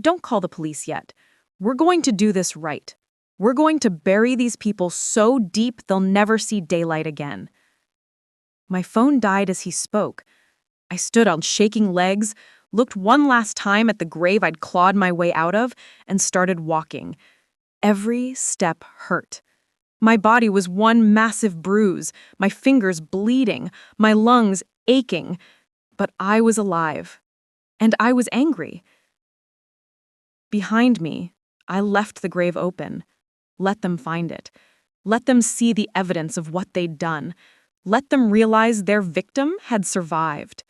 "don't call the police yet. We're going to do this right. We're going to bury these people so deep they'll never see daylight again." My phone died as he spoke. I stood on shaking legs, looked one last time at the grave I'd clawed my way out of, and started walking. Every step hurt. My body was one massive bruise, my fingers bleeding, my lungs aching. But I was alive. And I was angry. Behind me, I left the grave open. Let them find it. Let them see the evidence of what they'd done. Let them realize their victim had survived.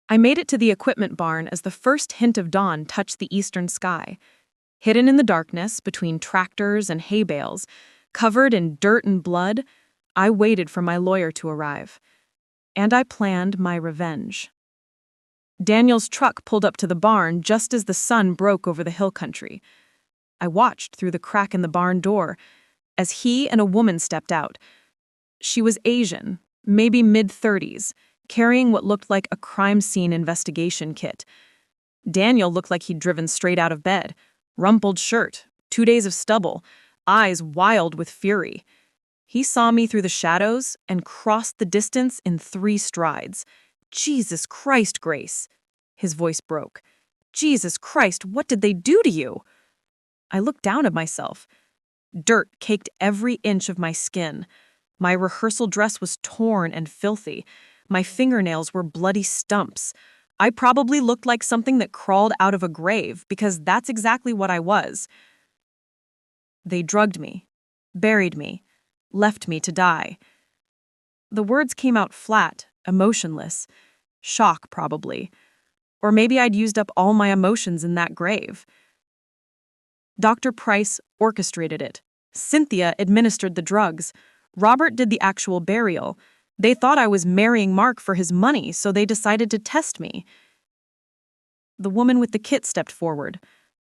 I made it to the equipment barn as the first hint of dawn touched the eastern sky. Hidden in the darkness between tractors and hay bales, covered in dirt and blood, I waited for my lawyer to arrive. And I planned my revenge. Daniel's truck pulled up to the barn just as the sun broke over the hill country. I watched through the crack in the barn door as he and a woman stepped out. She was Asian, maybe mid-30s, carrying what looked like a crime scene investigation kit. Daniel looked like he'd driven straight out of bed. Rumpled shirt, 2 days of stubble, eyes wild with fury. He saw me through the shadows and crossed the distance in 3 strides. "Jesus Christ, Grace!" His voice broke. "Jesus Christ, what did they do to you?" I looked down at myself. Dirt caked every inch of my skin. My rehearsal dress was torn and filthy. My fingernails were bloody stumps. I probably looked like something that crawled out of a grave, because that's exactly what I was. They drugged me, buried me, left me to die. The words came out flat, emotionless. Shock, probably. Or maybe I'd used up all my emotions in that grave. Dr. Price orchestrated it. Cynthia administered the drugs. Robert did the actual burial. They thought I was marrying Mark for his money, so they decided to test me. The woman with the kit stepped forward.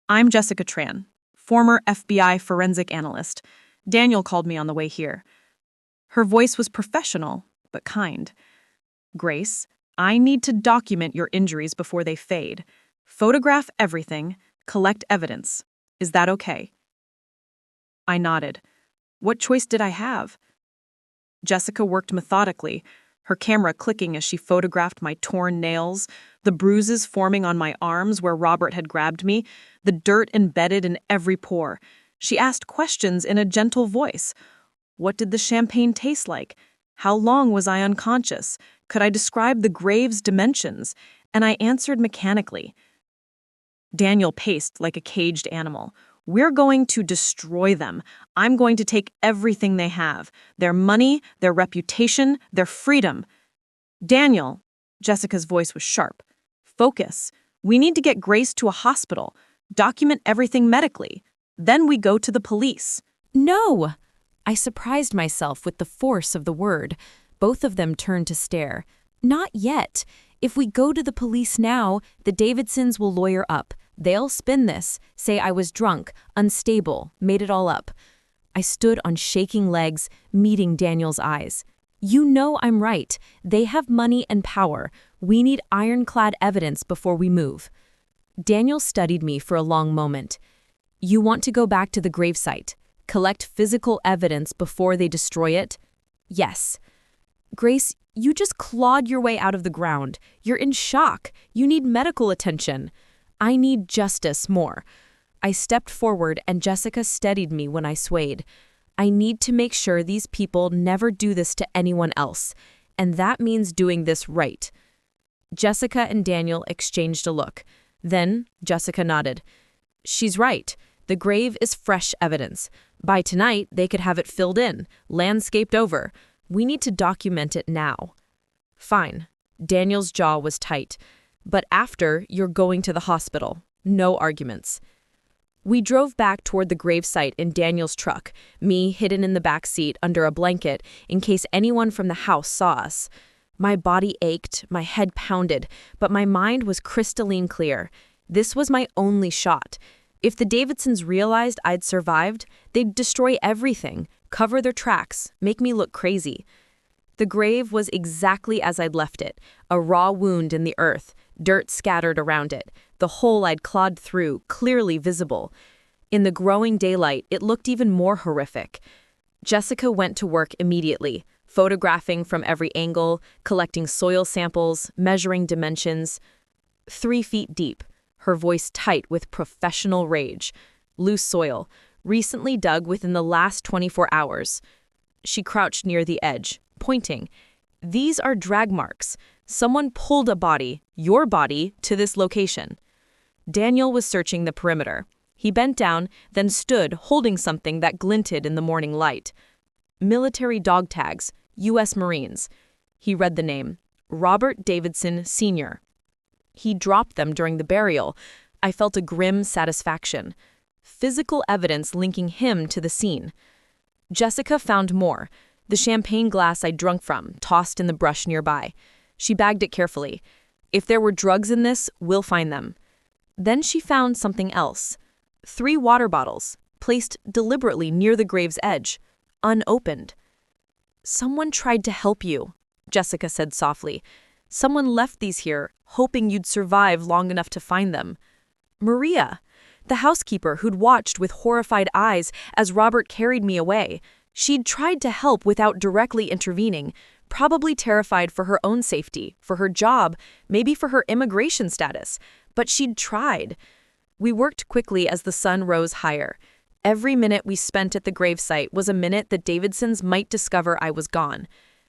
"I'm Jessica Tran, former FBI forensic analyst. Daniel called me on the way here." Her voice was professional, but kind. "Grace, I need to document your injuries before they fade. Photograph everything, collect evidence. Is that okay?" I nodded. What choice did I have? Jessica worked methodically, her camera clicking as she photographed my torn nails, the bruises forming on my arms where Robert had grabbed me, the dirt embedded in every pore. She asked questions in a gentle voice. What did the champagne taste like? How long was I unconscious? Could I describe the grave's dimensions? And I answered mechanically. Daniel paced like a caged animal. "We're going to destroy them. I'm going to take everything they have. Their money, their reputation, their freedom." "Daniel," Jessica's voice was sharp. "Focus. We need to get Grace to a hospital. Document everything medically. Then we go to the police." "No!" I surprised myself with the force of the word. Both of them turned to stare. "Not yet. If we go to the police now, the Davidsons will lawyer up. They'll spin this, say I was drunk, unstable, made it all up. I stood on shaking legs, meeting Daniel's eyes. You know I'm right. They have money and power. We need ironclad evidence before we move. Daniel studied me for a long moment. You want to go back to the gravesite, collect physical evidence before they destroy it? Yes. Grace, you just clawed your way out of the ground. You're in shock. You need medical attention. I need justice more. I stepped forward and Jessica steadied me when I swayed. I need to make sure these people never do this to anyone else, and that means doing this right. Jessica and Daniel exchanged a look. Then Jessica nodded. She's right. The grave is fresh evidence. By tonight, they could have it filled in, landscaped over. We need to document it now. Fine. Daniel's jaw was tight. But after, you're going to the hospital. No arguments. We drove back toward the gravesite in Daniel's truck, me hidden in the back seat under a blanket in case anyone from the house saw us. My body ached, my head pounded, but my mind was crystalline clear. This was my only shot. If the Davidsons realized I'd survived, they'd destroy everything, cover their tracks, make me look crazy. The grave was exactly as I'd left it, a raw wound in the earth, dirt scattered around it, the hole I'd clawed through, clearly visible. In the growing daylight, it looked even more horrific. Jessica went to work immediately, photographing from every angle, collecting soil samples, measuring dimensions. 3 feet deep, her voice tight with professional rage. Loose soil, recently dug within the last 24 hours. She crouched near the edge, pointing. These are drag marks. Someone pulled a body, your body, to this location. Daniel was searching the perimeter. He bent down, then stood holding something that glinted in the morning light. Military dog tags, U.S. Marines. He read the name, Robert Davidson, Sr. He dropped them during the burial. I felt a grim satisfaction. Physical evidence linking him to the scene. Jessica found more. The champagne glass I'd drunk from, tossed in the brush nearby. She bagged it carefully. If there were drugs in this, we'll find them. Then she found something else. 3 water bottles, placed deliberately near the grave's edge, unopened. Someone tried to help you, Jessica said softly. Someone left these here, hoping you'd survive long enough to find them. Maria, the housekeeper who'd watched with horrified eyes as Robert carried me away. She'd tried to help without directly intervening, probably terrified for her own safety, for her job, maybe for her immigration status. But she'd tried. We worked quickly as the sun rose higher. Every minute we spent at the gravesite was a minute the Davidsons might discover I was gone.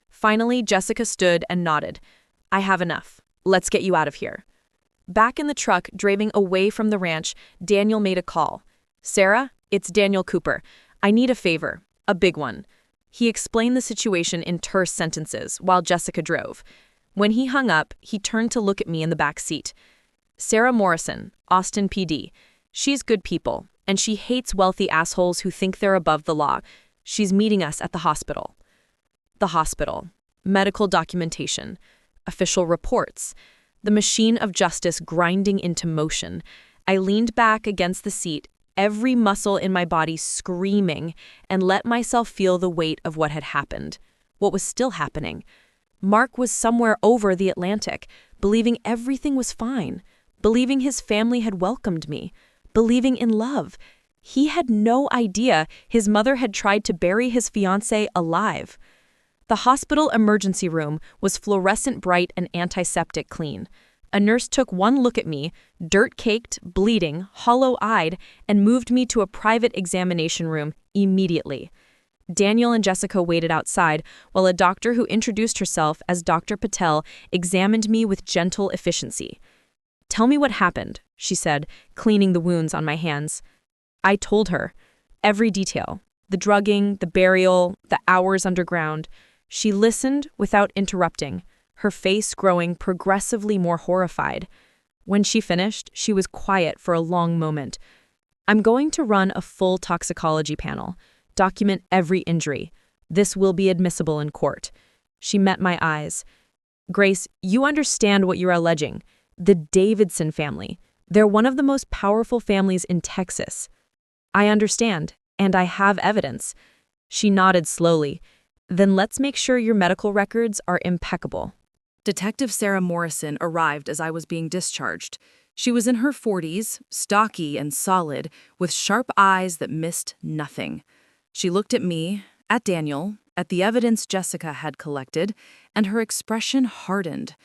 Finally, Jessica stood and nodded. I have enough. Let's get you out of here. Back in the truck, driving away from the ranch, Daniel made a call. Sarah, it's Daniel Cooper. I need a favor. A big one. He explained the situation in terse sentences while Jessica drove. When he hung up, he turned to look at me in the back seat. Sarah Morrison, Austin PD. She's good people, and she hates wealthy assholes who think they're above the law. She's meeting us at the hospital. The hospital. Medical documentation. Official reports. The machine of justice grinding into motion. I leaned back against the seat, every muscle in my body screaming, and let myself feel the weight of what had happened. What was still happening. Mark was somewhere over the Atlantic, believing everything was fine, believing his family had welcomed me, believing in love. He had no idea his mother had tried to bury his fiancée alive. The hospital emergency room was fluorescent bright and antiseptic clean. A nurse took one look at me, dirt-caked, bleeding, hollow-eyed, and moved me to a private examination room immediately. Daniel and Jessica waited outside while a doctor who introduced herself as Dr. Patel examined me with gentle efficiency. Tell me what happened, she said, cleaning the wounds on my hands. I told her. Every detail. The drugging, the burial, the hours underground. She listened without interrupting, her face growing progressively more horrified. When she finished, she was quiet for a long moment. I'm going to run a full toxicology panel, document every injury. This will be admissible in court. She met my eyes. Grace, you understand what you're alleging. The Davidson family. They're one of the most powerful families in Texas. I understand, and I have evidence. She nodded slowly. Then let's make sure your medical records are impeccable. Detective Sarah Morrison arrived as I was being discharged. She was in her 40s, stocky and solid, with sharp eyes that missed nothing. She looked at me, at Daniel, at the evidence Jessica had collected, and her expression hardened.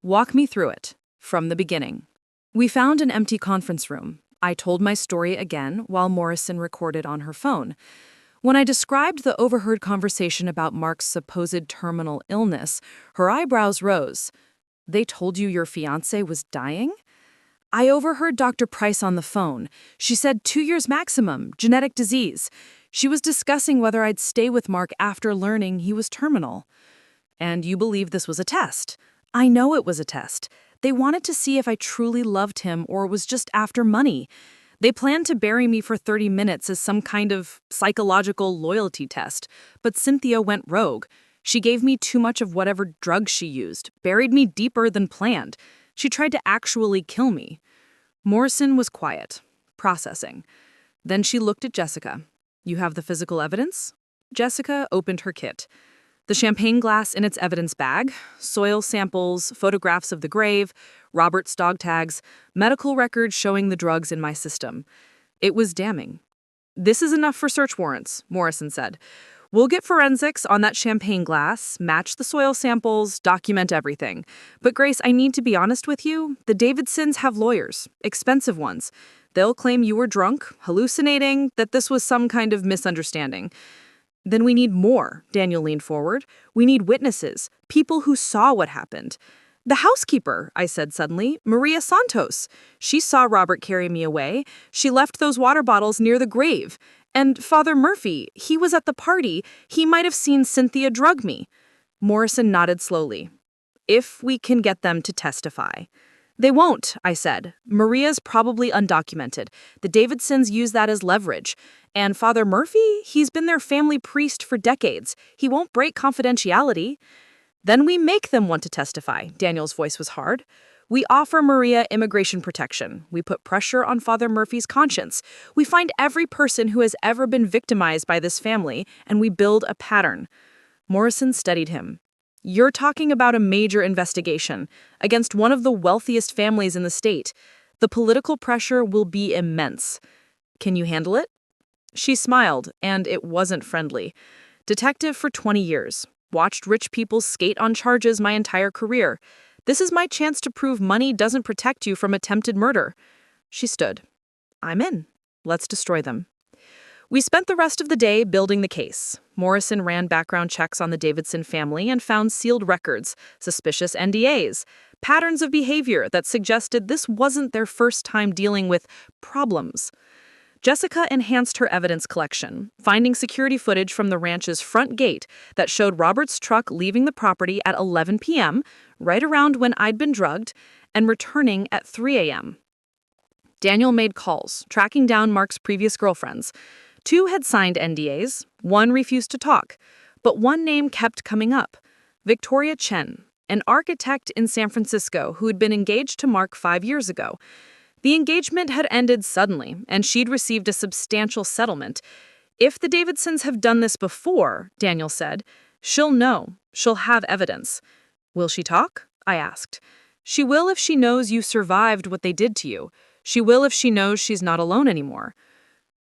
Walk me through it, from the beginning. We found an empty conference room. I told my story again while Morrison recorded on her phone. When I described the overheard conversation about Mark's supposed terminal illness, her eyebrows rose. They told you your fiancé was dying? I overheard Dr. Price on the phone. She said 2 years maximum, genetic disease. She was discussing whether I'd stay with Mark after learning he was terminal. And you believe this was a test? I know it was a test. They wanted to see if I truly loved him or was just after money. They planned to bury me for 30 minutes as some kind of psychological loyalty test, but Cynthia went rogue. She gave me too much of whatever drug she used, buried me deeper than planned. She tried to actually kill me. Morrison was quiet, processing. Then she looked at Jessica. You have the physical evidence? Jessica opened her kit. The champagne glass in its evidence bag, soil samples, photographs of the grave, Robert's dog tags, medical records showing the drugs in my system. It was damning. This is enough for search warrants, Morrison said. We'll get forensics on that champagne glass, match the soil samples, document everything. But Grace, I need to be honest with you. The Davidsons have lawyers, expensive ones. They'll claim you were drunk, hallucinating, that this was some kind of misunderstanding. Then we need more, Daniel leaned forward. We need witnesses, people who saw what happened. The housekeeper, I said suddenly, Maria Santos. She saw Robert carry me away. She left those water bottles near the grave. And Father Murphy, he was at the party. He might have seen Cynthia drug me. Morrison nodded slowly. If we can get them to testify. They won't, I said. Maria's probably undocumented. The Davidsons use that as leverage. And Father Murphy, he's been their family priest for decades. He won't break confidentiality. Then we make them want to testify. Daniel's voice was hard. We offer Maria immigration protection. We put pressure on Father Murphy's conscience. We find every person who has ever been victimized by this family, and we build a pattern. Morrison studied him. You're talking about a major investigation against one of the wealthiest families in the state. The political pressure will be immense. Can you handle it? She smiled, and it wasn't friendly. Detective for 20 years. Watched rich people skate on charges my entire career. This is my chance to prove money doesn't protect you from attempted murder. She stood. I'm in. Let's destroy them. We spent the rest of the day building the case. Morrison ran background checks on the Davidson family and found sealed records, suspicious NDAs, patterns of behavior that suggested this wasn't their first time dealing with problems. Jessica enhanced her evidence collection, finding security footage from the ranch's front gate that showed Robert's truck leaving the property at 11 p.m., right around when I'd been drugged, and returning at 3 a.m. Daniel made calls, tracking down Mark's previous girlfriends. 2 had signed NDAs, 1 refused to talk, but one name kept coming up, Victoria Chen, an architect in San Francisco who had been engaged to Mark 5 years ago. The engagement had ended suddenly, and she'd received a substantial settlement. If the Davidsons have done this before, Daniel said, she'll know. She'll have evidence. Will she talk? I asked. She will if she knows you survived what they did to you. She will if she knows she's not alone anymore.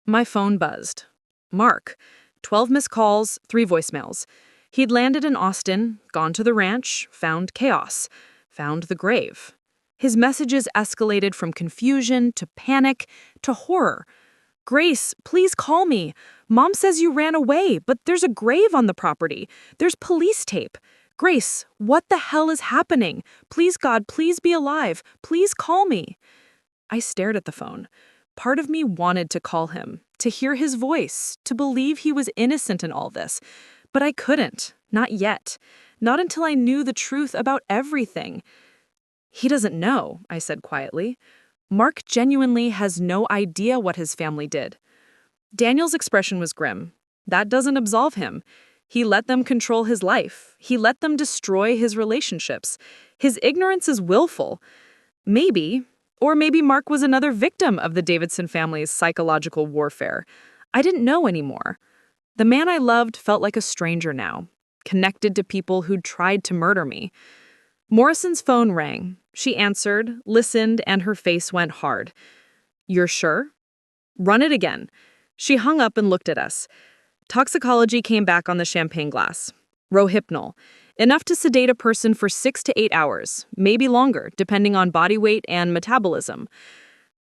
My phone buzzed. Mark. 12 missed calls, 3 voicemails. He'd landed in Austin, gone to the ranch, found chaos, found the grave. His messages escalated from confusion to panic to horror. Grace, please call me. Mom says you ran away, but there's a grave on the property. There's police tape. Grace, what the hell is happening? Please, God, please be alive. Please call me. I stared at the phone. Part of me wanted to call him, to hear his voice, to believe he was innocent in all this. But I couldn't. Not yet. Not until I knew the truth about everything. He doesn't know, I said quietly. Mark genuinely has no idea what his family did. Daniel's expression was grim. That doesn't absolve him. He let them control his life. He let them destroy his relationships. His ignorance is willful. Maybe, or maybe Mark was another victim of the Davidson family's psychological warfare. I didn't know anymore. The man I loved felt like a stranger now, connected to people who'd tried to murder me. Morrison's phone rang. She answered, listened, and her face went hard. "You're sure?" "Run it again." She hung up and looked at us. Toxicology came back on the champagne glass. Rohypnol. Enough to sedate a person for 6 to 8 hours, maybe longer, depending on body weight and metabolism.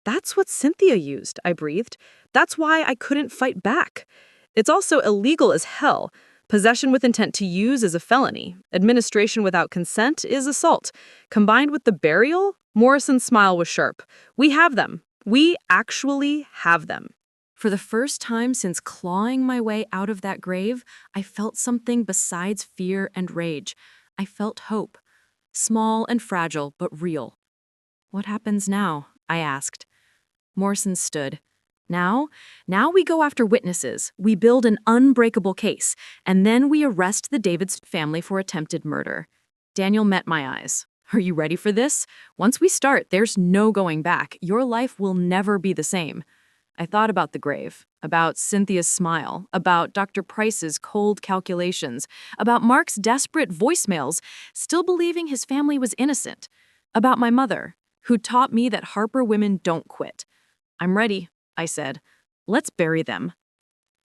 "That's what Cynthia used," I breathed. "That's why I couldn't fight back." It's also illegal as hell. Possession with intent to use is a felony. Administration without consent is assault. Combined with the burial, Morrison's smile was sharp. We have them. We actually have them. For the first time since clawing my way out of that grave, I felt something besides fear and rage. I felt hope. Small and fragile, but real. "What happens now?" I asked. Morrison stood. Now we go after witnesses. We build an unbreakable case, and then we arrest the Davidson family for attempted murder. Daniel met my eyes. "Are you ready for this? Once we start, there's no going back. Your life will never be the same." I thought about the grave, about Cynthia's smile, about Dr. Price's cold calculations, about Mark's desperate voicemails, still believing his family was innocent, about my mother, who taught me that Harper women don't quit. "I'm ready," I said. "Let's bury them."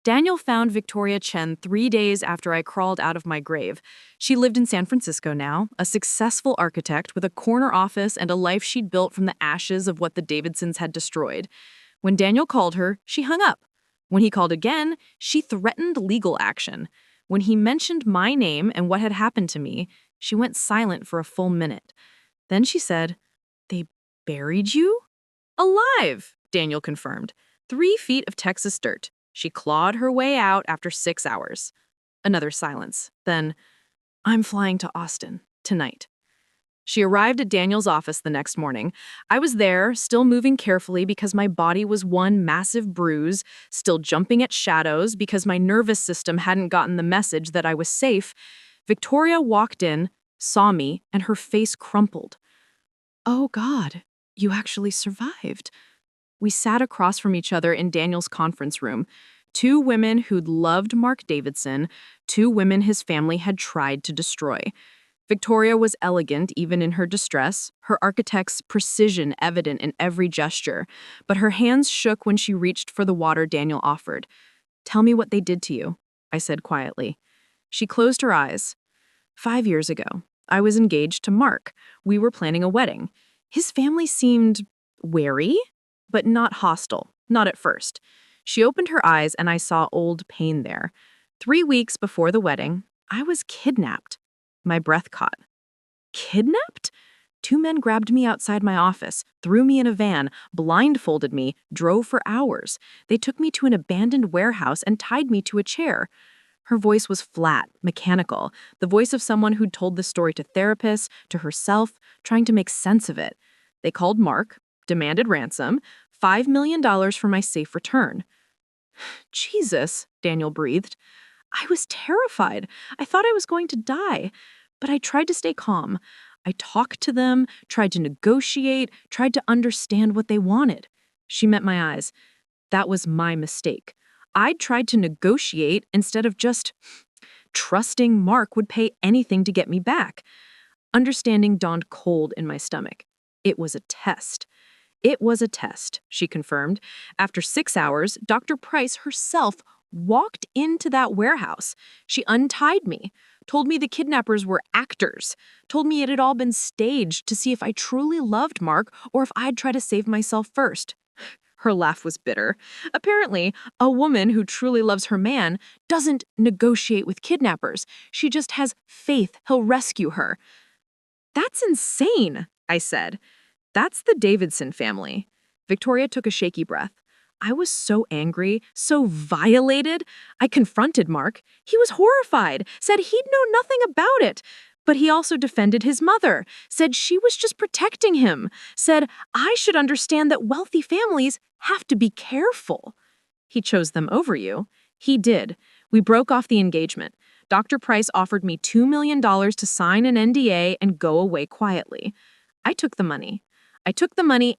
Daniel found Victoria Chen 3 days after I crawled out of my grave. She lived in San Francisco now, a successful architect with a corner office and a life she'd built from the ashes of what the Davidsons had destroyed. When Daniel called her, she hung up. When he called again, she threatened legal action. When he mentioned my name and what had happened to me, she went silent for a full minute. Then she said, "They buried you?" "Alive," Daniel confirmed. 3 feet of Texas dirt. She clawed her way out after 6 hours. Another silence. Then, "I'm flying to Austin tonight." She arrived at Daniel's office the next morning. I was there, still moving carefully because my body was one massive bruise, still jumping at shadows because my nervous system hadn't gotten the message that I was safe. Victoria walked in, saw me, and her face crumpled. "Oh God, you actually survived." We sat across from each other in Daniel's conference room. 2 women who'd loved Mark Davidson, 2 women his family had tried to destroy. Victoria was elegant even in her distress, her architect's precision evident in every gesture, but her hands shook when she reached for the water Daniel offered. "Tell me what they did to you," I said quietly. She closed her eyes. 5 years ago, I was engaged to Mark. We were planning a wedding. His family seemed wary, but not hostile, not at first. She opened her eyes and I saw old pain there. 3 weeks before the wedding, I was kidnapped. My breath caught. Kidnapped? 2 men grabbed me outside my office, threw me in a van, blindfolded me, drove for hours. They took me to an abandoned warehouse and tied me to a chair. Her voice was flat, mechanical, the voice of someone who'd told the story to therapists, to herself, trying to make sense of it. They called Mark, demanded ransom, $5 million for my safe return. "Jesus," Daniel breathed. I was terrified. I thought I was going to die, but I tried to stay calm. I talked to them, tried to negotiate, tried to understand what they wanted. She met my eyes. That was my mistake. I'd tried to negotiate instead of just trusting Mark would pay anything to get me back. Understanding dawned cold in my stomach. It was a test. It was a test, she confirmed. After 6 hours, Dr. Price herself walked into that warehouse. She untied me, told me the kidnappers were actors, told me it had all been staged to see if I truly loved Mark or if I'd try to save myself first. Her laugh was bitter. Apparently, a woman who truly loves her man doesn't negotiate with kidnappers. She just has faith he'll rescue her. "That's insane," I said. "That's the Davidson family." Victoria took a shaky breath. I was so angry, so violated. I confronted Mark. He was horrified, said he'd know nothing about it. But he also defended his mother, said she was just protecting him, said I should understand that wealthy families have to be careful. "He chose them over you." "He did. We broke off the engagement. Dr. Price offered me $2 million to sign an NDA and go away quietly. I took the money.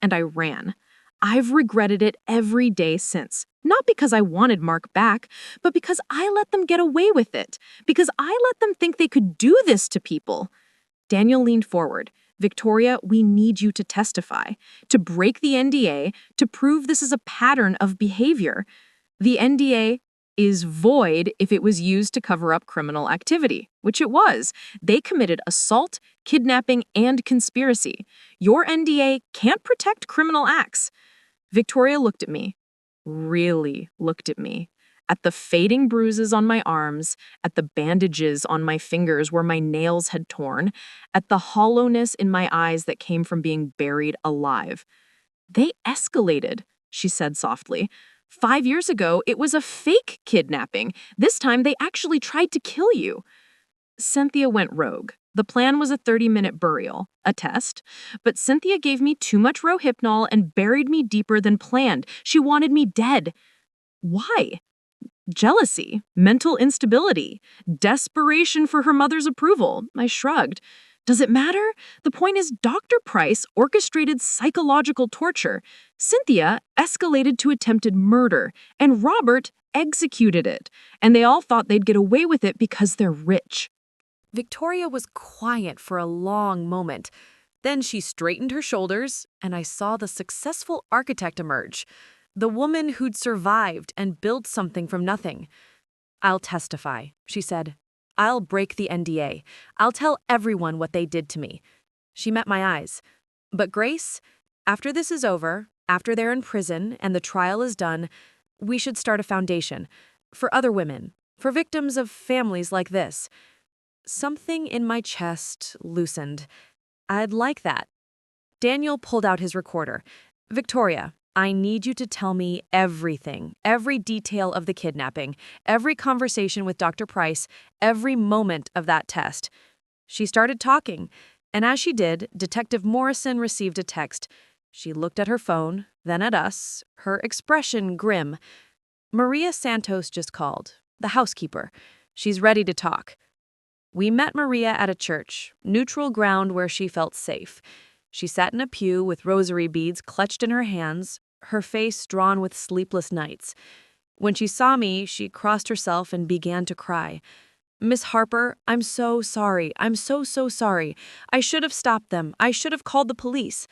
And I ran. I've regretted it every day since. Not because I wanted Mark back, but because I let them get away with it. Because I let them think they could do this to people. Daniel leaned forward. Victoria, we need you to testify, to break the NDA, to prove this is a pattern of behavior. The NDA is void if it was used to cover up criminal activity, which it was. They committed assault, kidnapping, and conspiracy. Your NDA can't protect criminal acts. Victoria looked at me, really looked at me, at the fading bruises on my arms, at the bandages on my fingers where my nails had torn, at the hollowness in my eyes that came from being buried alive. They escalated, she said softly. 5 years ago, it was a fake kidnapping. This time, they actually tried to kill you. Cynthia went rogue. The plan was a 30-minute burial, a test. But Cynthia gave me too much Rohypnol and buried me deeper than planned. She wanted me dead. Why? Jealousy, mental instability, desperation for her mother's approval. I shrugged. Does it matter? The point is, Dr. Price orchestrated psychological torture. Cynthia escalated to attempted murder, and Robert executed it. And they all thought they'd get away with it because they're rich. Victoria was quiet for a long moment. Then she straightened her shoulders, and I saw the successful architect emerge. The woman who'd survived and built something from nothing. I'll testify, she said. I'll break the NDA. I'll tell everyone what they did to me. She met my eyes. But Grace, after this is over, after they're in prison and the trial is done, we should start a foundation for other women, for victims of families like this. Something in my chest loosened. I'd like that. Daniel pulled out his recorder. Victoria, I need you to tell me everything, every detail of the kidnapping, every conversation with Dr. Price, every moment of that test. She started talking, and as she did, Detective Morrison received a text. She looked at her phone, then at us, her expression grim. Maria Santos just called, the housekeeper. She's ready to talk. We met Maria at a church, neutral ground where she felt safe. She sat in a pew with rosary beads clutched in her hands, her face drawn with sleepless nights. When she saw me, she crossed herself and began to cry. Miss Harper, I'm so sorry. I'm so sorry. I should have stopped them. I should have called the police.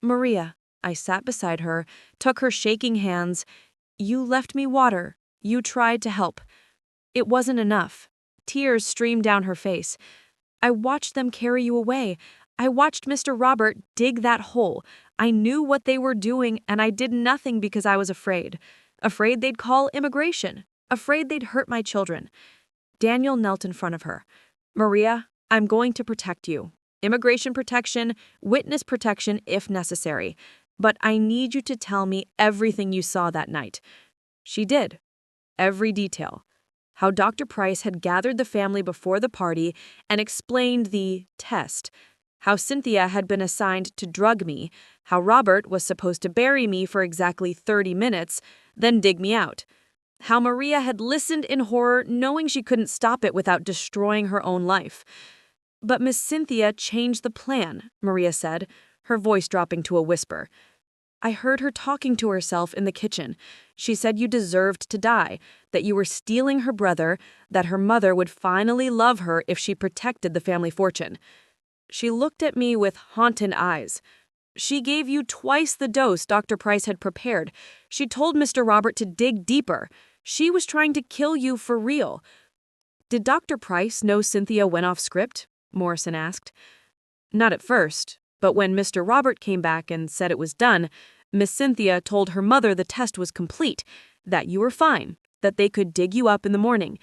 Maria, I sat beside her, took her shaking hands. You left me water. You tried to help. It wasn't enough. Tears streamed down her face. I watched them carry you away. I watched Mr. Robert dig that hole. I knew what they were doing, and I did nothing because I was afraid. Afraid they'd call immigration. Afraid they'd hurt my children. Daniel knelt in front of her. Maria, I'm going to protect you. Immigration protection, witness protection if necessary. But I need you to tell me everything you saw that night. She did. Every detail. How Dr. Price had gathered the family before the party and explained the test. How Cynthia had been assigned to drug me, how Robert was supposed to bury me for exactly 30 minutes, then dig me out. How Maria had listened in horror, knowing she couldn't stop it without destroying her own life. But Miss Cynthia changed the plan, Maria said, her voice dropping to a whisper. I heard her talking to herself in the kitchen. She said you deserved to die, that you were stealing her brother, that her mother would finally love her if she protected the family fortune. She looked at me with haunted eyes. She gave you twice the dose Dr. Price had prepared. She told Mr. Robert to dig deeper. She was trying to kill you for real. Did Dr. Price know Cynthia went off script? Morrison asked. Not at first, but when Mr. Robert came back and said it was done, Miss Cynthia told her mother the test was complete, that you were fine, that they could dig you up in the morning.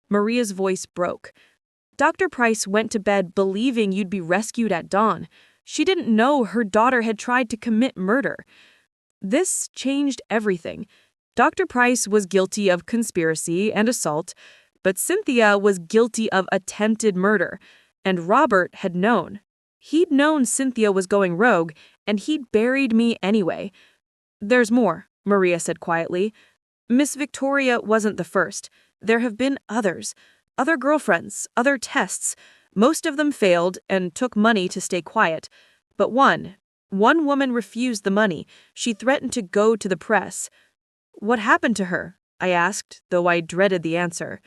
Maria's voice broke. Dr. Price went to bed believing you'd be rescued at dawn. She didn't know her daughter had tried to commit murder. This changed everything. Dr. Price was guilty of conspiracy and assault, but Cynthia was guilty of attempted murder, and Robert had known. He'd known Cynthia was going rogue, and he'd buried me anyway. There's more, Maria said quietly. Miss Victoria wasn't the first. There have been others other girlfriends, other tests. Most of them failed and took money to stay quiet. But one woman refused the money. She threatened to go to the press. What happened to her? I asked, though I dreaded the answer.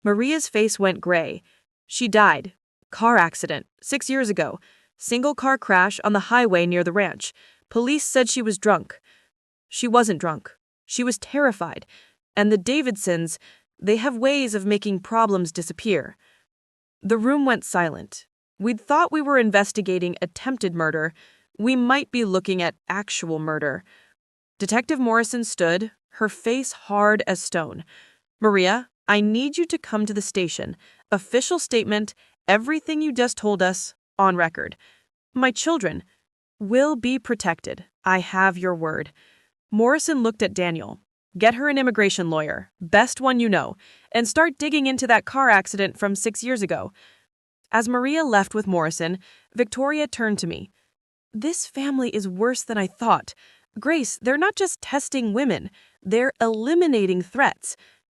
Maria's face went gray. She died. Car accident, 6 years ago. Single car crash on the highway near the ranch. Police said she was drunk. She wasn't drunk. She was terrified. And the Davidsons, they have ways of making problems disappear. The room went silent. We'd thought we were investigating attempted murder. We might be looking at actual murder. Detective Morrison stood, her face hard as stone. Maria, I need you to come to the station. Official statement, everything you just told us, on record. My children will be protected. I have your word. Morrison looked at Daniel. Get her an immigration lawyer, best one you know, and start digging into that car accident from 6 years ago. As Maria left with Morrison, Victoria turned to me. This family is worse than I thought. Grace, they're not just testing women, they're eliminating threats.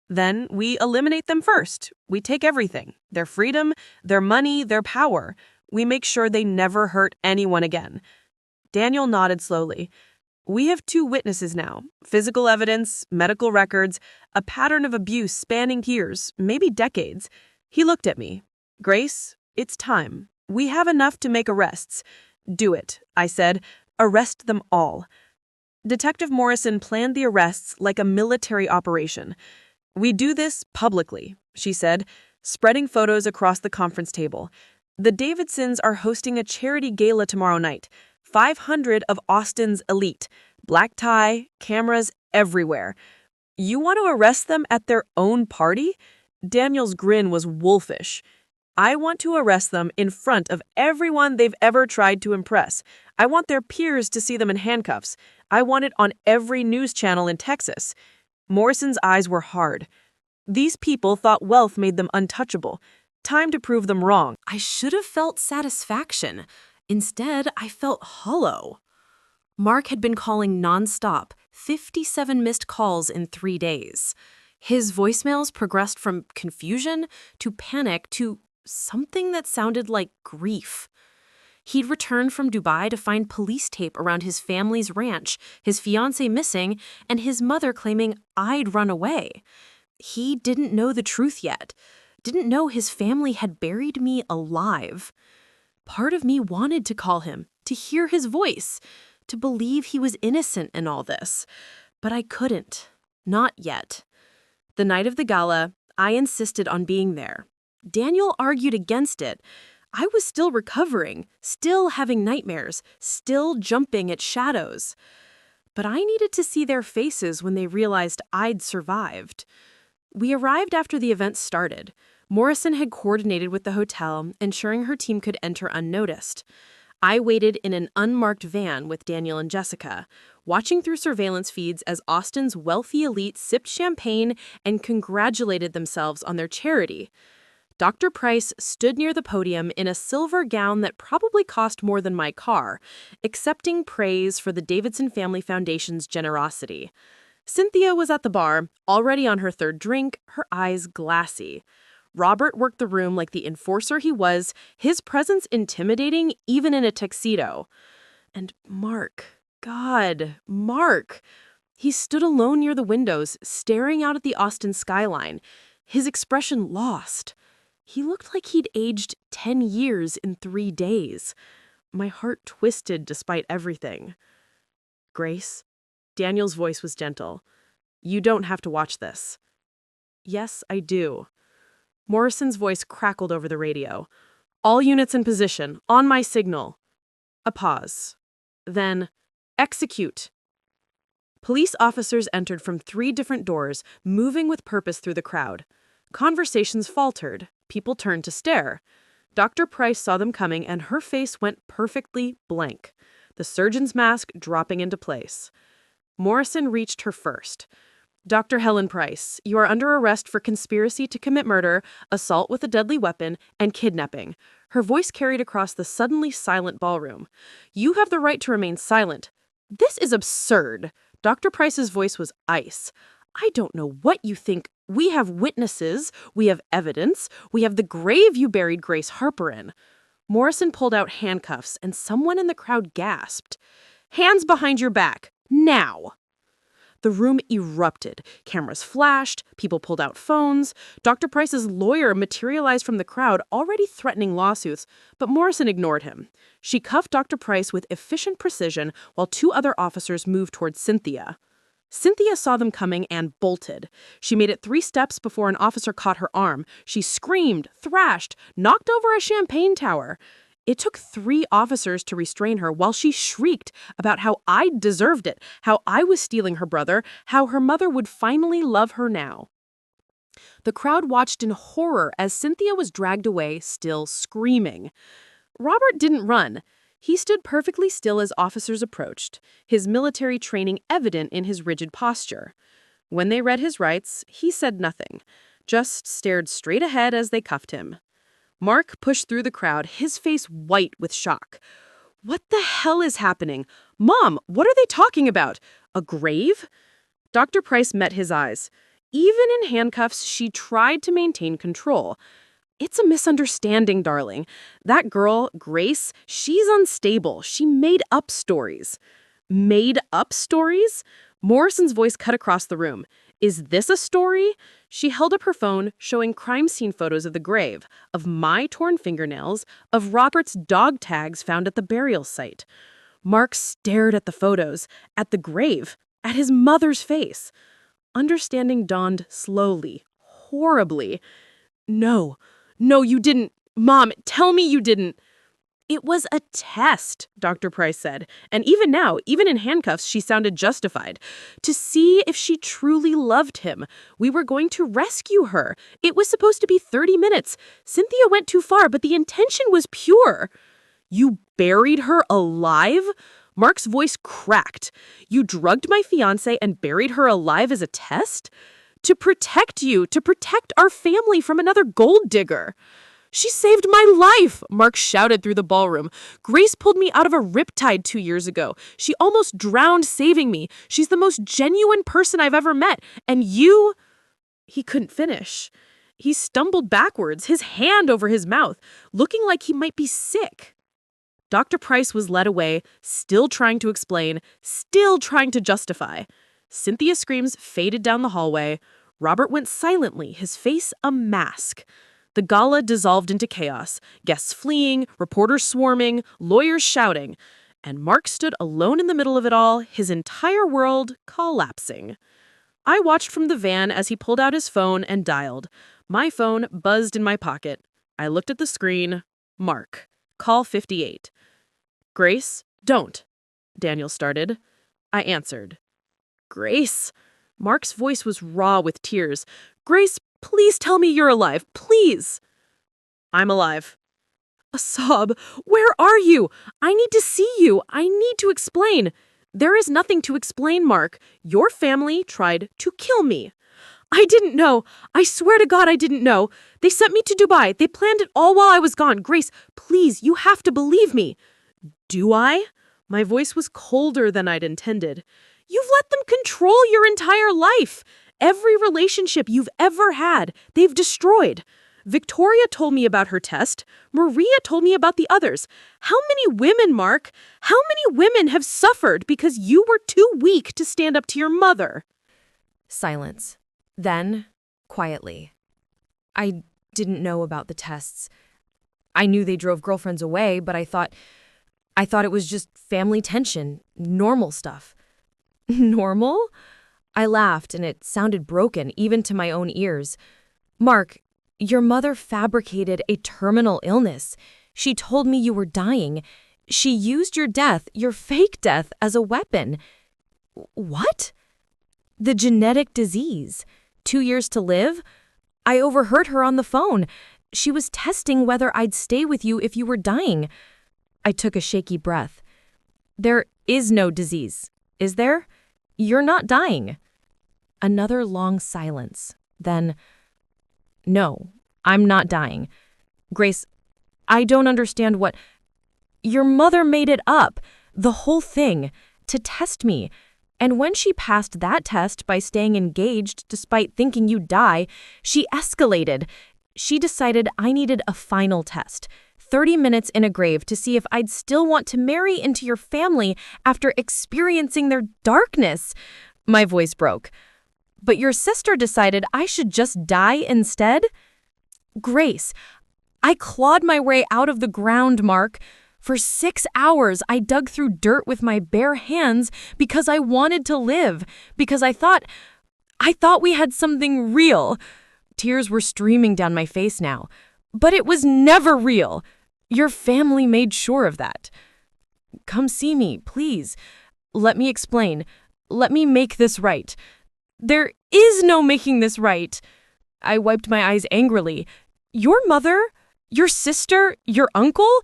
Then we eliminate them first. We take everything, their freedom, their money, their power. We make sure they never hurt anyone again. Daniel nodded slowly. We have 2 witnesses now, physical evidence, medical records, a pattern of abuse spanning years, maybe decades. He looked at me. Grace, it's time. We have enough to make arrests. Do it, I said. Arrest them all. Detective Morrison planned the arrests like a military operation. We do this publicly, she said, spreading photos across the conference table. The Davidsons are hosting a charity gala tomorrow night. 500 of Austin's elite. Black tie, cameras everywhere. You want to arrest them at their own party? Daniel's grin was wolfish. I want to arrest them in front of everyone they've ever tried to impress. I want their peers to see them in handcuffs. I want it on every news channel in Texas. Morrison's eyes were hard. These people thought wealth made them untouchable. Time to prove them wrong. I should have felt satisfaction. Instead, I felt hollow. Mark had been calling nonstop, 57 missed calls in 3 days. His voicemails progressed from confusion to panic to something that sounded like grief. He'd returned from Dubai to find police tape around his family's ranch, his fiancée missing, and his mother claiming I'd run away. He didn't know the truth yet. Didn't know his family had buried me alive. Part of me wanted to call him, to hear his voice, to believe he was innocent in all this. But I couldn't. Not yet. The night of the gala, I insisted on being there. Daniel argued against it. I was still recovering, still having nightmares, still jumping at shadows. But I needed to see their faces when they realized I'd survived. We arrived after the event started. Morrison had coordinated with the hotel, ensuring her team could enter unnoticed. I waited in an unmarked van with Daniel and Jessica, watching through surveillance feeds as Austin's wealthy elite sipped champagne and congratulated themselves on their charity. Dr. Price stood near the podium in a silver gown that probably cost more than my car, accepting praise for the Davidson Family Foundation's generosity. Cynthia was at the bar, already on her 3rd drink, her eyes glassy. Robert worked the room like the enforcer he was, his presence intimidating even in a tuxedo. And Mark, God, Mark. He stood alone near the windows, staring out at the Austin skyline, his expression lost. He looked like he'd aged 10 years in 3 days. My heart twisted despite everything. Grace, Daniel's voice was gentle. You don't have to watch this. Yes, I do. Morrison's voice crackled over the radio. All units in position, on my signal. A pause. Then, execute. Police officers entered from 3 different doors, moving with purpose through the crowd. Conversations faltered. People turned to stare. Dr. Price saw them coming and her face went perfectly blank, the surgeon's mask dropping into place. Morrison reached her first. Dr. Helen Price, you are under arrest for conspiracy to commit murder, assault with a deadly weapon, and kidnapping. Her voice carried across the suddenly silent ballroom. You have the right to remain silent. This is absurd. Dr. Price's voice was ice. I don't know what you think We have witnesses, we have evidence, we have the grave you buried Grace Harper in. Morrison pulled out handcuffs, and someone in the crowd gasped. Hands behind your back, now! The room erupted. Cameras flashed, people pulled out phones. Dr. Price's lawyer materialized from the crowd, already threatening lawsuits, but Morrison ignored him. She cuffed Dr. Price with efficient precision while two other officers moved towards Cynthia. Cynthia saw them coming and bolted. She made it 3 steps before an officer caught her arm. She screamed, thrashed, knocked over a champagne tower. It took 3 officers to restrain her while she shrieked about how I deserved it, how I was stealing her brother, how her mother would finally love her now. The crowd watched in horror as Cynthia was dragged away, still screaming. Robert didn't run. He stood perfectly still as officers approached, his military training evident in his rigid posture. When they read his rights, he said nothing, just stared straight ahead as they cuffed him. Mark pushed through the crowd, his face white with shock. What the hell is happening? Mom, what are they talking about? A grave? Dr. Price met his eyes. Even in handcuffs, she tried to maintain control. It's a misunderstanding, darling. That girl, Grace, she's unstable. She made up stories. Made up stories? Morrison's voice cut across the room. Is this a story? She held up her phone, showing crime scene photos of the grave, of my torn fingernails, of Robert's dog tags found at the burial site. Mark stared at the photos, at the grave, at his mother's face. Understanding dawned slowly, horribly. No, you didn't. Mom, tell me you didn't. It was a test, Dr. Price said, and even now, even in handcuffs, she sounded justified. To see if she truly loved him. We were going to rescue her. It was supposed to be 30 minutes. Cynthia went too far, but the intention was pure. You buried her alive? Mark's voice cracked. You drugged my fiancé and buried her alive as a test? To protect you, to protect our family from another gold digger. She saved my life, Mark shouted through the ballroom. Grace pulled me out of a riptide 2 years ago. She almost drowned saving me. She's the most genuine person I've ever met. And you... He couldn't finish. He stumbled backwards, his hand over his mouth, looking like he might be sick. Dr. Price was led away, still trying to explain, still trying to justify. Cynthia's screams faded down the hallway. Robert went silently, his face a mask. The gala dissolved into chaos, guests fleeing, reporters swarming, lawyers shouting, and Mark stood alone in the middle of it all, his entire world collapsing. I watched from the van as he pulled out his phone and dialed. My phone buzzed in my pocket. I looked at the screen. Mark. Call 58. Grace, don't. Daniel started. I answered. Grace. Mark's voice was raw with tears. Grace, please tell me you're alive. Please. I'm alive. A sob. Where are you? I need to see you. I need to explain. There is nothing to explain, Mark. Your family tried to kill me. I didn't know. I swear to God I didn't know. They sent me to Dubai. They planned it all while I was gone. Grace, please, you have to believe me. Do I? My voice was colder than I'd intended. You've let them control your entire life. Every relationship you've ever had, they've destroyed. Victoria told me about her test. Maria told me about the others. How many women, Mark? How many women have suffered because you were too weak to stand up to your mother? Silence. Then, quietly. I didn't know about the tests. I knew they drove girlfriends away, but I thought it was just family tension, normal stuff. Normal? I laughed, and it sounded broken, even to my own ears. Mark, your mother fabricated a terminal illness. She told me you were dying. She used your death, your fake death, as a weapon. What? The genetic disease. 2 years to live? I overheard her on the phone. She was testing whether I'd stay with you if you were dying. I took a shaky breath. There is no disease, is there? You're not dying. Another long silence. Then, no, I'm not dying. Grace, I don't understand what... Your mother made it up, the whole thing, to test me. And when she passed that test by staying engaged despite thinking you'd die, she escalated. She decided I needed a final test, 30 minutes in a grave to see if I'd still want to marry into your family after experiencing their darkness. My voice broke. But your sister decided I should just die instead? Grace, I clawed my way out of the ground, Mark. For 6 hours, I dug through dirt with my bare hands because I wanted to live, because I thought we had something real. Tears were streaming down my face now. But it was never real. Your family made sure of that. Come see me, please. Let me explain. Let me make this right. There is no making this right. I wiped my eyes angrily. Your mother, your sister, your uncle,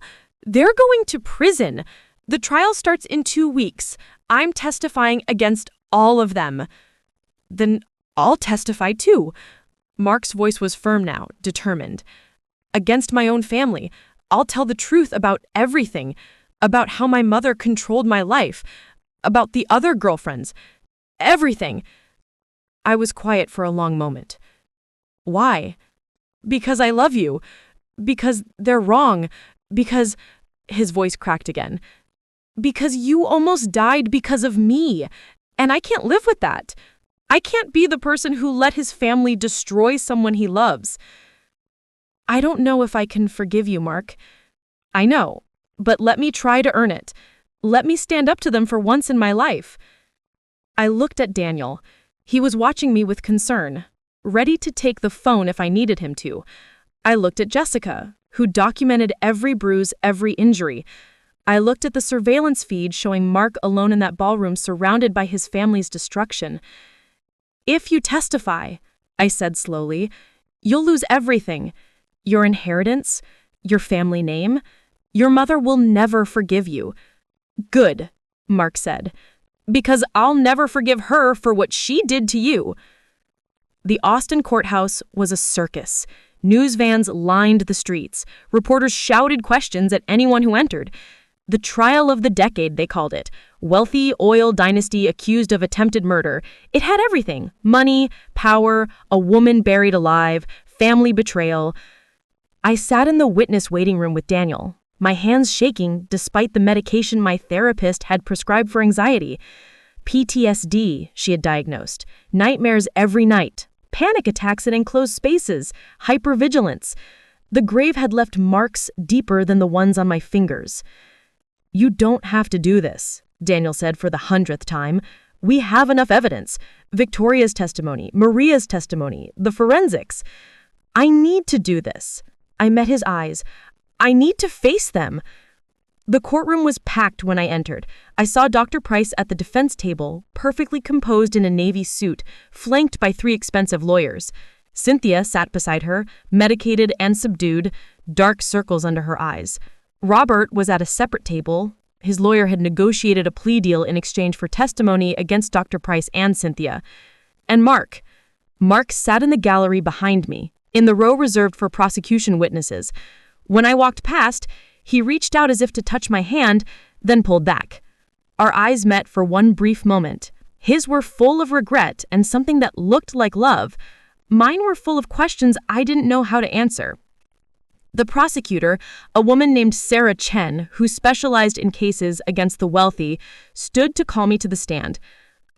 they're going to prison. The trial starts in 2 weeks. I'm testifying against all of them. Then I'll testify too. Mark's voice was firm now, determined. Against my own family. I'll tell the truth about everything. About how my mother controlled my life. About the other girlfriends. Everything. I was quiet for a long moment. Why? Because I love you. Because they're wrong. Because... His voice cracked again. Because you almost died because of me. And I can't live with that. I can't be the person who let his family destroy someone he loves. I don't know if I can forgive you, Mark. I know. But let me try to earn it. Let me stand up to them for once in my life. I looked at Daniel. He was watching me with concern, ready to take the phone if I needed him to. I looked at Jessica, who documented every bruise, every injury. I looked at the surveillance feed showing Mark alone in that ballroom surrounded by his family's destruction. If you testify, I said slowly, you'll lose everything. Your inheritance, your family name. Your mother will never forgive you. Good, Mark said, because I'll never forgive her for what she did to you. The Austin courthouse was a circus. News vans lined the streets. Reporters shouted questions at anyone who entered. The trial of the decade, they called it. Wealthy oil dynasty accused of attempted murder. It had everything. Money, power, a woman buried alive, family betrayal. I sat in the witness waiting room with Daniel, my hands shaking despite the medication my therapist had prescribed for anxiety. PTSD, she had diagnosed. Nightmares every night. Panic attacks in enclosed spaces, hypervigilance. The grave had left marks deeper than the ones on my fingers. You don't have to do this, Daniel said for the 100th time. We have enough evidence. Victoria's testimony, Maria's testimony, the forensics. I need to do this. I met his eyes. I need to face them. The courtroom was packed when I entered. I saw Dr. Price at the defense table, perfectly composed in a navy suit, flanked by 3 expensive lawyers. Cynthia sat beside her, medicated and subdued, dark circles under her eyes. Robert was at a separate table. His lawyer had negotiated a plea deal in exchange for testimony against Dr. Price and Cynthia. And Mark. Mark sat in the gallery behind me, in the row reserved for prosecution witnesses. When I walked past, he reached out as if to touch my hand, then pulled back. Our eyes met for one brief moment. His were full of regret and something that looked like love. Mine were full of questions I didn't know how to answer. The prosecutor, a woman named Sarah Chen, who specialized in cases against the wealthy, stood to call me to the stand.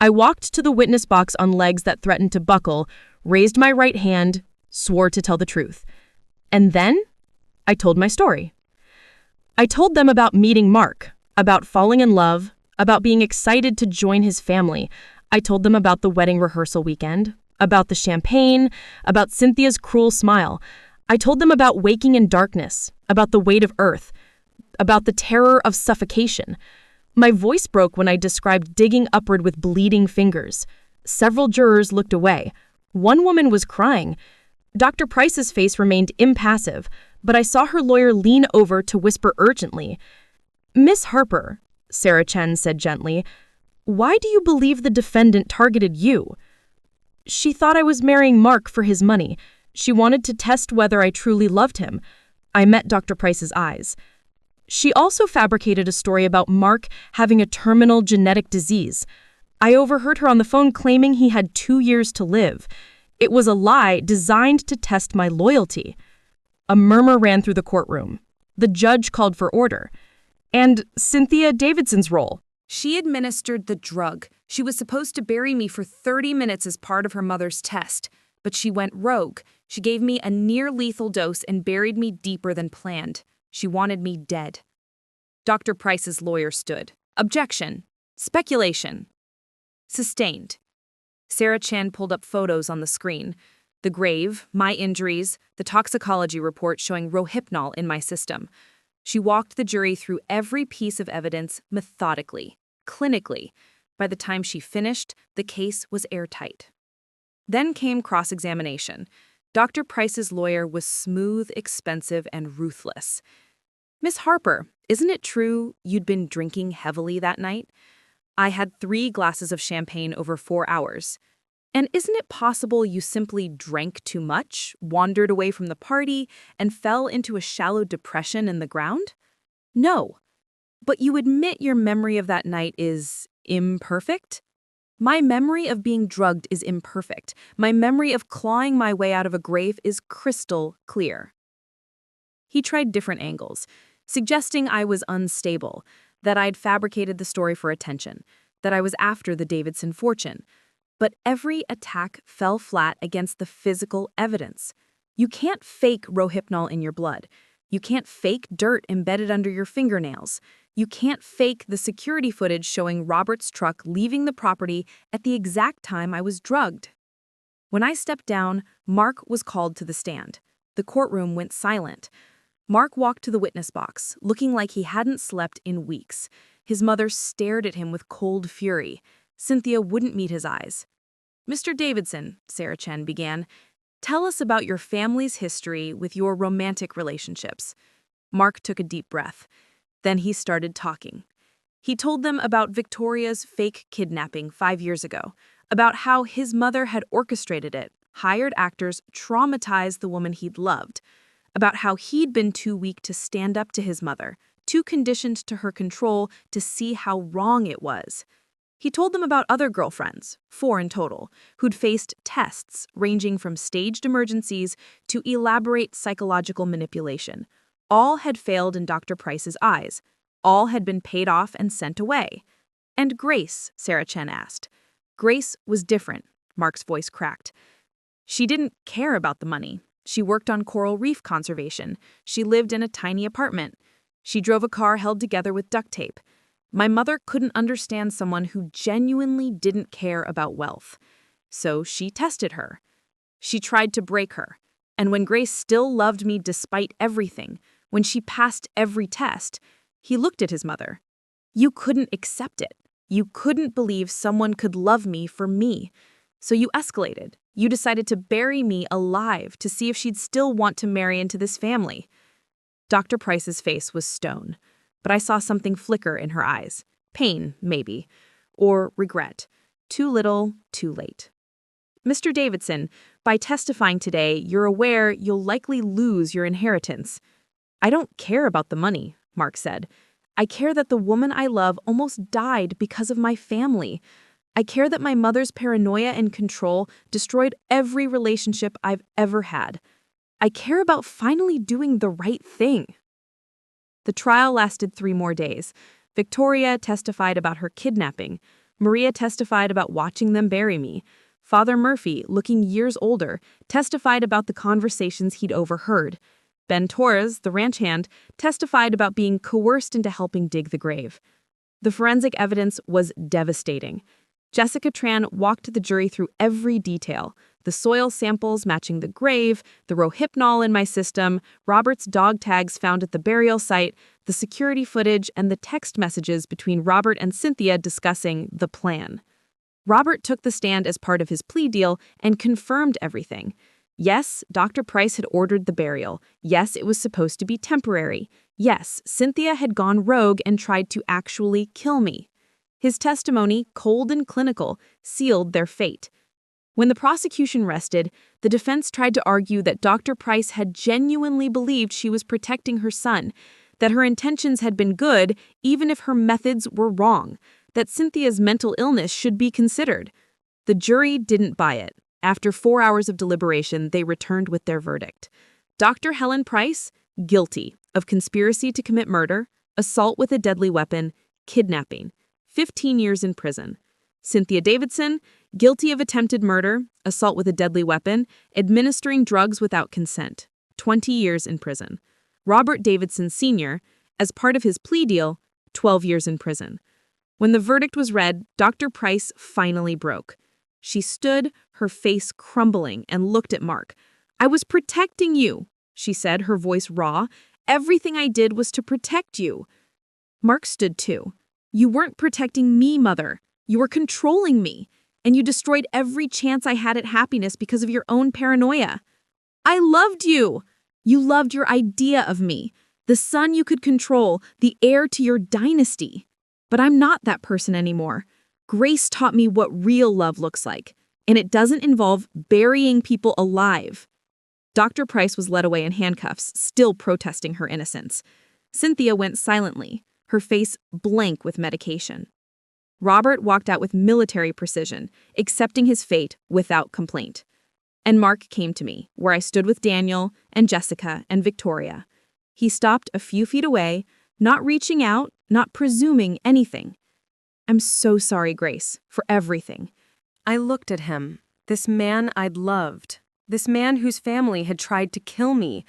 I walked to the witness box on legs that threatened to buckle, raised my right hand, swore to tell the truth. And then I told my story. I told them about meeting Mark, about falling in love, about being excited to join his family. I told them about the wedding rehearsal weekend, about the champagne, about Cynthia's cruel smile. I told them about waking in darkness, about the weight of earth, about the terror of suffocation. My voice broke when I described digging upward with bleeding fingers. Several jurors looked away. One woman was crying. Dr. Price's face remained impassive, but I saw her lawyer lean over to whisper urgently. Miss Harper, Sarah Chen said gently, why do you believe the defendant targeted you? She thought I was marrying Mark for his money. She wanted to test whether I truly loved him. I met Dr. Price's eyes. She also fabricated a story about Mark having a terminal genetic disease. I overheard her on the phone claiming he had 2 years to live. It was a lie designed to test my loyalty. A murmur ran through the courtroom. The judge called for order. And Cynthia Davidson's role. She administered the drug. She was supposed to bury me for 30 minutes as part of her mother's test, but she went rogue. She gave me a near-lethal dose and buried me deeper than planned. She wanted me dead. Dr. Price's lawyer stood. Objection. Speculation. Sustained. Sarah Chan pulled up photos on the screen. The grave, my injuries, the toxicology report showing rohypnol in my system. She walked the jury through every piece of evidence methodically, clinically. By the time she finished, the case was airtight. Then came cross-examination. Dr. Price's lawyer was smooth, expensive, and ruthless. Miss Harper, isn't it true you'd been drinking heavily that night? I had 3 glasses of champagne over 4 hours. And isn't it possible you simply drank too much, wandered away from the party, and fell into a shallow depression in the ground? No. But you admit your memory of that night is imperfect? My memory of being drugged is imperfect. My memory of clawing my way out of a grave is crystal clear. He tried different angles, suggesting I was unstable, that I'd fabricated the story for attention, that I was after the Davidson fortune. But every attack fell flat against the physical evidence. You can't fake rohypnol in your blood. You can't fake dirt embedded under your fingernails. You can't fake the security footage showing Robert's truck leaving the property at the exact time I was drugged. When I stepped down, Mark was called to the stand. The courtroom went silent. Mark walked to the witness box, looking like he hadn't slept in weeks. His mother stared at him with cold fury. Cynthia wouldn't meet his eyes. Mr. Davidson, Sarah Chen began, tell us about your family's history with your romantic relationships. Mark took a deep breath. Then he started talking. He told them about Victoria's fake kidnapping 5 years ago, about how his mother had orchestrated it, hired actors, traumatized the woman he'd loved, about how he'd been too weak to stand up to his mother, too conditioned to her control to see how wrong it was. He told them about other girlfriends, 4 in total, who'd faced tests ranging from staged emergencies to elaborate psychological manipulation. All had failed in Dr. Price's eyes. All had been paid off and sent away. And Grace, Sarah Chen asked. Grace was different, Mark's voice cracked. She didn't care about the money. She worked on coral reef conservation. She lived in a tiny apartment. She drove a car held together with duct tape. My mother couldn't understand someone who genuinely didn't care about wealth. So she tested her. She tried to break her. And when Grace still loved me despite everything, when she passed every test, he looked at his mother. You couldn't accept it. You couldn't believe someone could love me for me. So you escalated. You decided to bury me alive to see if she'd still want to marry into this family. Dr. Price's face was stone. But I saw something flicker in her eyes. Pain, maybe. Or regret. Too little, too late. Mr. Davidson, by testifying today, you're aware you'll likely lose your inheritance. I don't care about the money, Mark said. I care that the woman I love almost died because of my family. I care that my mother's paranoia and control destroyed every relationship I've ever had. I care about finally doing the right thing. The trial lasted 3 more days. Victoria testified about her kidnapping. Maria testified about watching them bury me. Father Murphy, looking years older, testified about the conversations he'd overheard. Ben Torres, the ranch hand, testified about being coerced into helping dig the grave. The forensic evidence was devastating. Jessica Tran walked the jury through every detail. The soil samples matching the grave, the rohypnol in my system, Robert's dog tags found at the burial site, the security footage, and the text messages between Robert and Cynthia discussing the plan. Robert took the stand as part of his plea deal and confirmed everything. Yes, Dr. Price had ordered the burial. Yes, it was supposed to be temporary. Yes, Cynthia had gone rogue and tried to actually kill me. His testimony, cold and clinical, sealed their fate. When the prosecution rested, the defense tried to argue that Dr. Price had genuinely believed she was protecting her son, that her intentions had been good even if her methods were wrong, that Cynthia's mental illness should be considered. The jury didn't buy it. After 4 hours of deliberation, they returned with their verdict. Dr. Helen Price, guilty of conspiracy to commit murder, assault with a deadly weapon, kidnapping, 15 years in prison. Cynthia Davidson, guilty of attempted murder, assault with a deadly weapon, administering drugs without consent, 20 years in prison. Robert Davidson Sr., as part of his plea deal, 12 years in prison. When the verdict was read, Dr. Price finally broke. She stood, her face crumbling, and looked at Mark. "I was protecting you," she said, her voice raw. "Everything I did was to protect you." Mark stood too. "You weren't protecting me, Mother. You were controlling me, and you destroyed every chance I had at happiness because of your own paranoia. I loved you. You loved your idea of me, the son you could control, the heir to your dynasty. But I'm not that person anymore. Grace taught me what real love looks like, and it doesn't involve burying people alive." Dr. Price was led away in handcuffs, still protesting her innocence. Cynthia went silently, her face blank with medication. Robert walked out with military precision, accepting his fate without complaint. And Mark came to me, where I stood with Daniel and Jessica and Victoria. He stopped a few feet away, not reaching out, not presuming anything. "I'm so sorry, Grace, for everything." I looked at him, this man I'd loved, this man whose family had tried to kill me,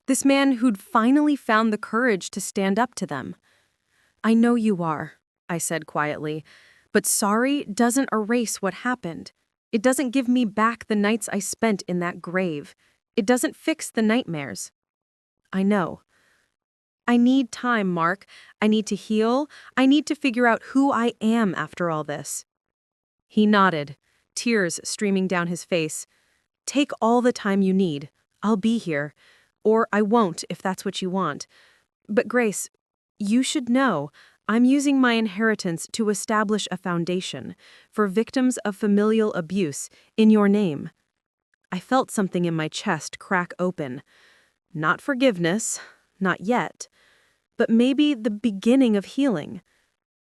this man who'd finally found the courage to stand up to them. "I know you are," I said quietly, "but sorry doesn't erase what happened. It doesn't give me back the nights I spent in that grave. It doesn't fix the nightmares." "I know. I need time, Mark. I need to heal. I need to figure out who I am after all this." He nodded, tears streaming down his face. "Take all the time you need. I'll be here. Or I won't if that's what you want. But Grace, you should know, I'm using my inheritance to establish a foundation for victims of familial abuse in your name." I felt something in my chest crack open. Not forgiveness, not yet, but maybe the beginning of healing.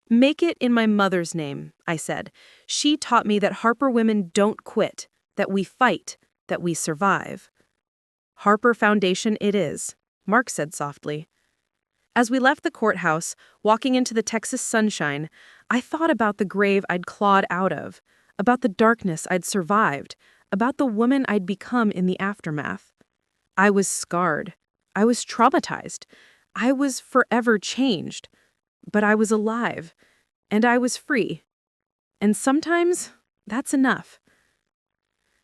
"Make it in my mother's name," I said. "She taught me that Harper women don't quit, that we fight, that we survive." "Harper Foundation it is," Mark said softly. As we left the courthouse, walking into the Texas sunshine, I thought about the grave I'd clawed out of, about the darkness I'd survived, about the woman I'd become in the aftermath. I was scarred. I was traumatized. I was forever changed. But I was alive, and I was free. And sometimes that's enough.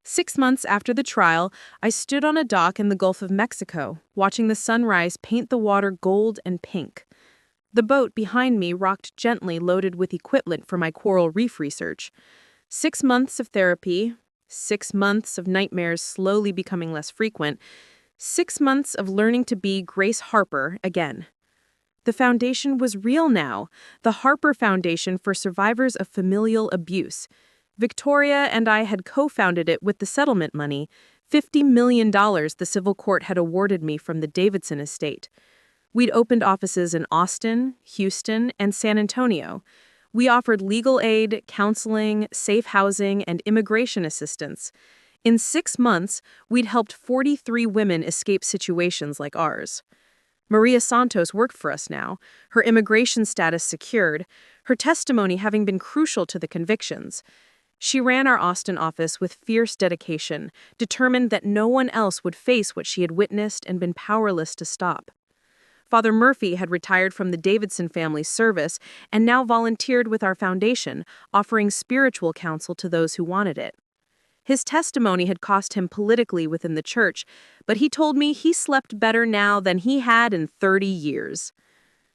6 months after the trial, I stood on a dock in the Gulf of Mexico, watching the sunrise paint the water gold and pink. The boat behind me rocked gently, loaded with equipment for my coral reef research. 6 months of therapy, 6 months of nightmares slowly becoming less frequent, 6 months of learning to be Grace Harper again. The foundation was real now, the Harper Foundation for Survivors of Familial Abuse. Victoria and I had co-founded it with the settlement money, $50 million the civil court had awarded me from the Davidson estate. We'd opened offices in Austin, Houston, and San Antonio. We offered legal aid, counseling, safe housing, and immigration assistance. In 6 months, we'd helped 43 women escape situations like ours. Maria Santos worked for us now, her immigration status secured, her testimony having been crucial to the convictions. She ran our Austin office with fierce dedication, determined that no one else would face what she had witnessed and been powerless to stop. Father Murphy had retired from the Davidson family's service and now volunteered with our foundation, offering spiritual counsel to those who wanted it. His testimony had cost him politically within the church, but he told me he slept better now than he had in 30 years.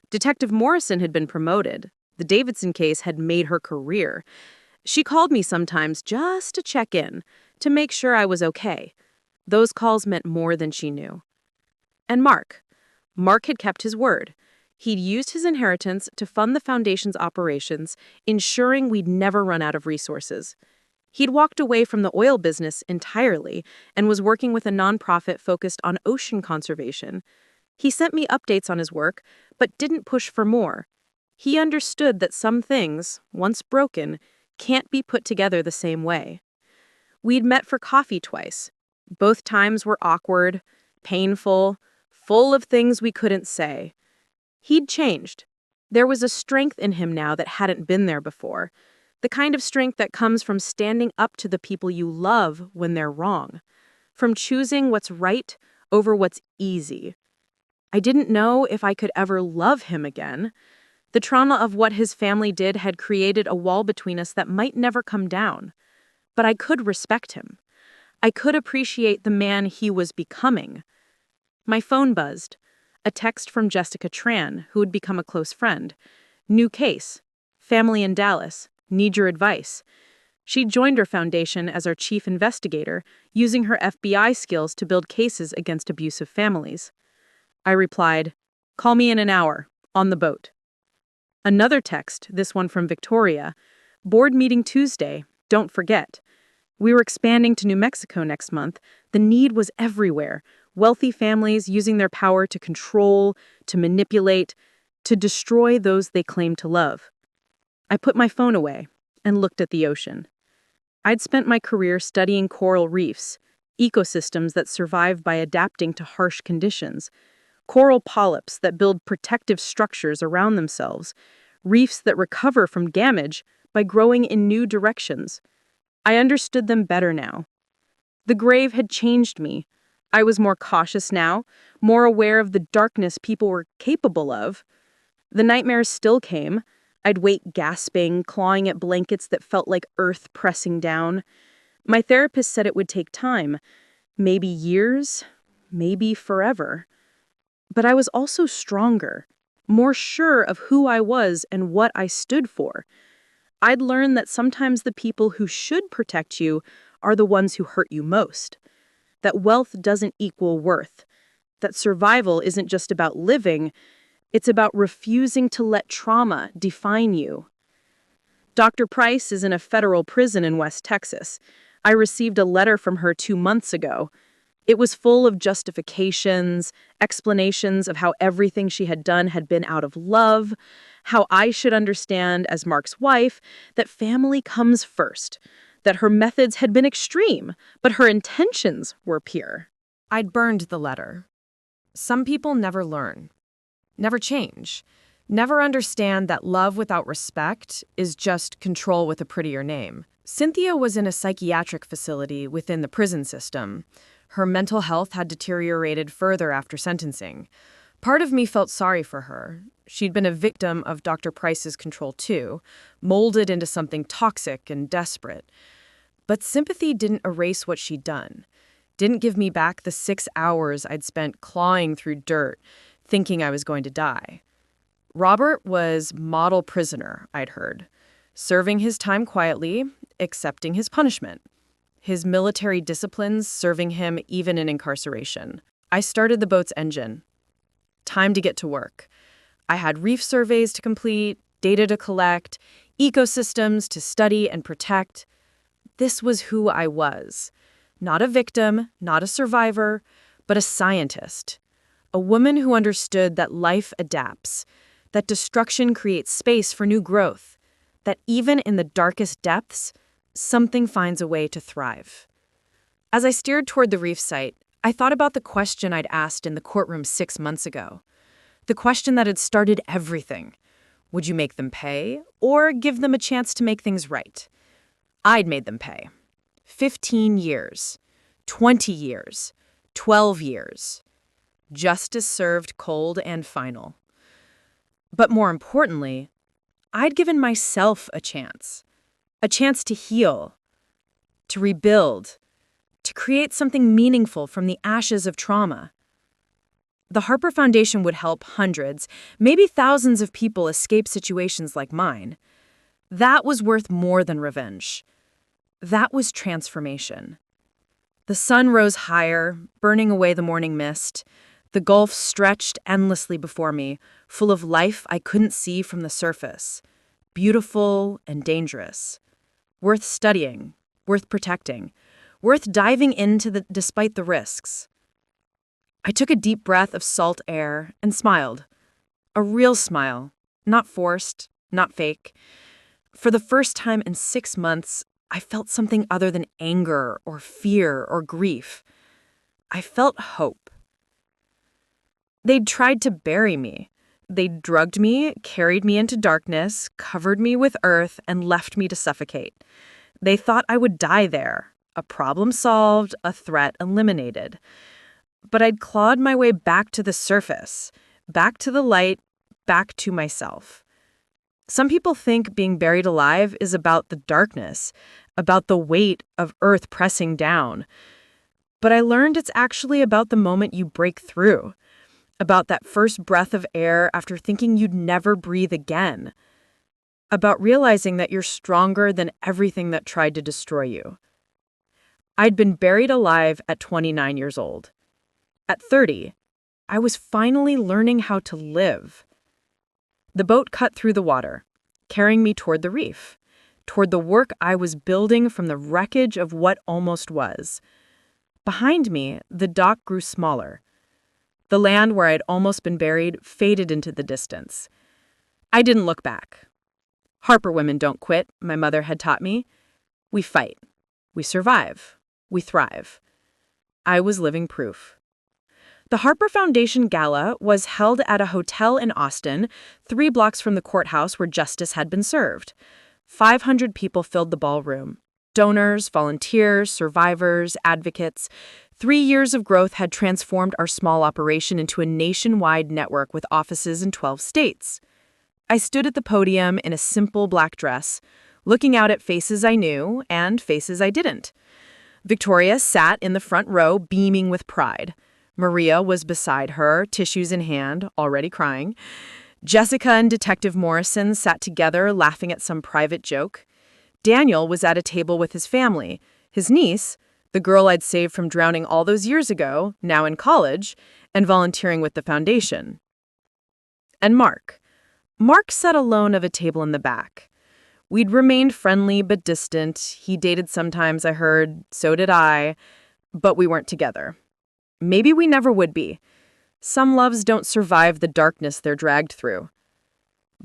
Detective Morrison had been promoted. The Davidson case had made her career. She called me sometimes just to check in, to make sure I was okay. Those calls meant more than she knew. And Mark. Mark had kept his word. He'd used his inheritance to fund the foundation's operations, ensuring we'd never run out of resources. He'd walked away from the oil business entirely and was working with a nonprofit focused on ocean conservation. He sent me updates on his work, but didn't push for more. He understood that some things, once broken, can't be put together the same way. We'd met for coffee twice. Both times were awkward, painful, full of things we couldn't say. He'd changed. There was a strength in him now that hadn't been there before. The kind of strength that comes from standing up to the people you love when they're wrong. From choosing what's right over what's easy. I didn't know if I could ever love him again. The trauma of what his family did had created a wall between us that might never come down. But I could respect him. I could appreciate the man he was becoming. My phone buzzed. A text from Jessica Tran, who had become a close friend. New case. Family in Dallas. Need your advice. She joined our foundation as our chief investigator, using her FBI skills to build cases against abusive families. I replied, "Call me in an hour. On the boat." Another text, this one from Victoria. "Board meeting Tuesday. Don't forget." We were expanding to New Mexico next month. The need was everywhere. Wealthy families using their power to control, to manipulate, to destroy those they claim to love. I put my phone away and looked at the ocean. I'd spent my career studying coral reefs, ecosystems that survive by adapting to harsh conditions, coral polyps that build protective structures around themselves, reefs that recover from damage by growing in new directions. I understood them better now. The grave had changed me. I was more cautious now, more aware of the darkness people were capable of. The nightmares still came. I'd wake gasping, clawing at blankets that felt like earth pressing down. My therapist said it would take time, maybe years, maybe forever. But I was also stronger, more sure of who I was and what I stood for. I'd learned that sometimes the people who should protect you are the ones who hurt you most. That wealth doesn't equal worth. That survival isn't just about living, it's about refusing to let trauma define you. Dr. Price is in a federal prison in West Texas. I received a letter from her 2 months ago. It was full of justifications, explanations of how everything she had done had been out of love, how I should understand, as Mark's wife, that family comes first, that her methods had been extreme, but her intentions were pure. I'd burned the letter. Some people never learn, never change, never understand that love without respect is just control with a prettier name. Cynthia was in a psychiatric facility within the prison system. Her mental health had deteriorated further after sentencing. Part of me felt sorry for her. She'd been a victim of Dr. Price's control too, molded into something toxic and desperate. But sympathy didn't erase what she'd done, didn't give me back the 6 hours I'd spent clawing through dirt, thinking I was going to die. Robert was model prisoner, I'd heard, serving his time quietly, accepting his punishment. His military disciplines serving him even in incarceration. I started the boat's engine. Time to get to work. I had reef surveys to complete, data to collect, ecosystems to study and protect. This was who I was. Not a victim, not a survivor, but a scientist. A woman who understood that life adapts, that destruction creates space for new growth, that even in the darkest depths, something finds a way to thrive. As I steered toward the reef site, I thought about the question I'd asked in the courtroom 6 months ago. The question that had started everything. Would you make them pay, or give them a chance to make things right? I'd made them pay. 15 years, 20 years, 12 years. Justice served cold and final. But more importantly, I'd given myself a chance to heal, to rebuild, to create something meaningful from the ashes of trauma. The Harper Foundation would help hundreds, maybe thousands of people escape situations like mine. That was worth more than revenge. That was transformation. The sun rose higher, burning away the morning mist. The Gulf stretched endlessly before me, full of life I couldn't see from the surface. Beautiful and dangerous. Worth studying, worth protecting, worth diving into despite the risks. I took a deep breath of salt air and smiled. A real smile, Not forced, not fake. For the first time in 6 months, I felt something other than anger or fear or grief. I felt hope. They'd tried to bury me. They'd drugged me, carried me into darkness, covered me with earth, and left me to suffocate. They thought I would die there, a problem solved, a threat eliminated. But I'd clawed my way back to the surface, back to the light, back to myself. Some people think being buried alive is about the darkness, about the weight of earth pressing down. But I learned it's actually about the moment you break through, about that first breath of air after thinking you'd never breathe again, about realizing that you're stronger than everything that tried to destroy you. I'd been buried alive at 29 years old. At 30, I was finally learning how to live. The boat cut through the water, carrying me toward the reef, toward the work I was building from the wreckage of what almost was. Behind me, the dock grew smaller. The land where I'd almost been buried faded into the distance. I didn't look back. Harper women don't quit, my mother had taught me. We fight. We survive. We thrive. I was living proof. The Harper Foundation Gala was held at a hotel in Austin, 3 blocks from the courthouse where justice had been served. 500 people filled the ballroom. Donors, volunteers, survivors, advocates. 3 years of growth had transformed our small operation into a nationwide network with offices in 12 states. I stood at the podium in a simple black dress, looking out at faces I knew and faces I didn't. Victoria sat in the front row, beaming with pride. Maria was beside her, tissues in hand, already crying. Jessica and Detective Morrison sat together, laughing at some private joke. Daniel was at a table with his family. His niece, the girl I'd saved from drowning all those years ago, now in college, and volunteering with the foundation. And Mark. Mark sat alone at a table in the back. We'd remained friendly but distant. He dated sometimes, I heard. So did I. But we weren't together. Maybe we never would be. Some loves don't survive the darkness they're dragged through.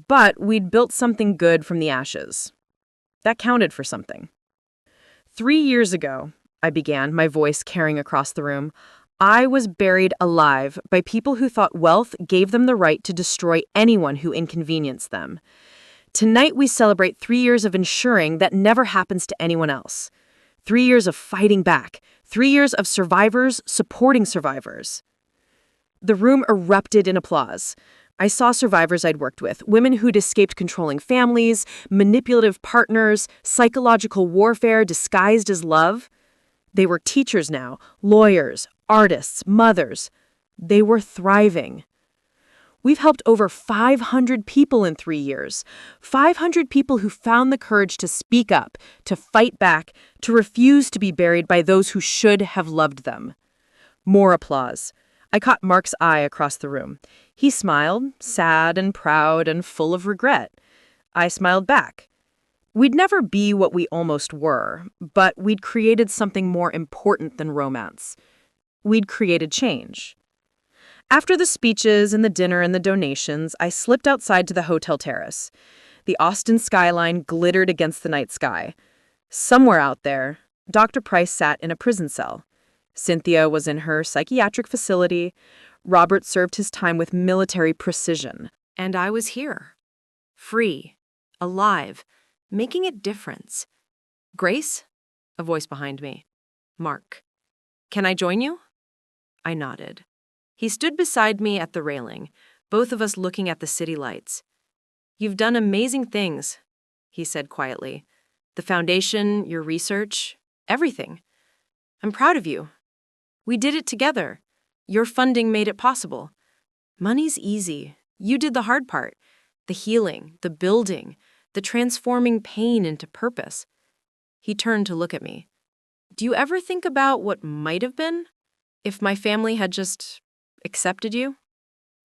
But we'd built something good from the ashes. That counted for something. 3 years ago, I began, my voice carrying across the room, I was buried alive by people who thought wealth gave them the right to destroy anyone who inconvenienced them. Tonight we celebrate 3 years of ensuring that never happens to anyone else. 3 years of fighting back. 3 years of survivors supporting survivors. The room erupted in applause. I saw survivors I'd worked with, women who'd escaped controlling families, manipulative partners, psychological warfare disguised as love. They were teachers now, lawyers, artists, mothers. They were thriving. We've helped over 500 people in 3 years. 500 people who found the courage to speak up, to fight back, to refuse to be buried by those who should have loved them. More applause. I caught Mark's eye across the room. He smiled, sad and proud and full of regret. I smiled back. We'd never be what we almost were, but we'd created something more important than romance. We'd created change. After the speeches and the dinner and the donations, I slipped outside to the hotel terrace. The Austin skyline glittered against the night sky. Somewhere out there, Dr. Price sat in a prison cell. Cynthia was in her psychiatric facility. Robert served his time with military precision. And I was here, free, alive, making a difference. Grace? A voice behind me. Mark. Can I join you? I nodded. He stood beside me at the railing, both of us looking at the city lights. You've done amazing things, he said quietly. The foundation, your research, everything. I'm proud of you. We did it together. Your funding made it possible. Money's easy. You did the hard part. The healing, the building, the transforming pain into purpose. He turned to look at me. Do you ever think about what might have been? If my family had just accepted you?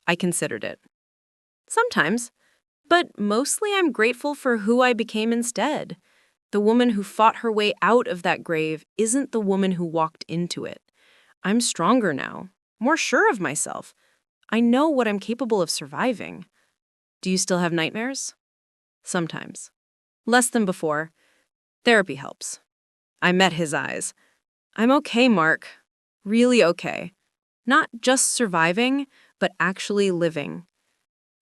I considered it. Sometimes. But mostly I'm grateful for who I became instead. The woman who fought her way out of that grave isn't the woman who walked into it. I'm stronger now, more sure of myself. I know what I'm capable of surviving. Do you still have nightmares? Sometimes. Less than before. Therapy helps. I met his eyes. I'm okay, Mark. Really okay. Not just surviving, but actually living.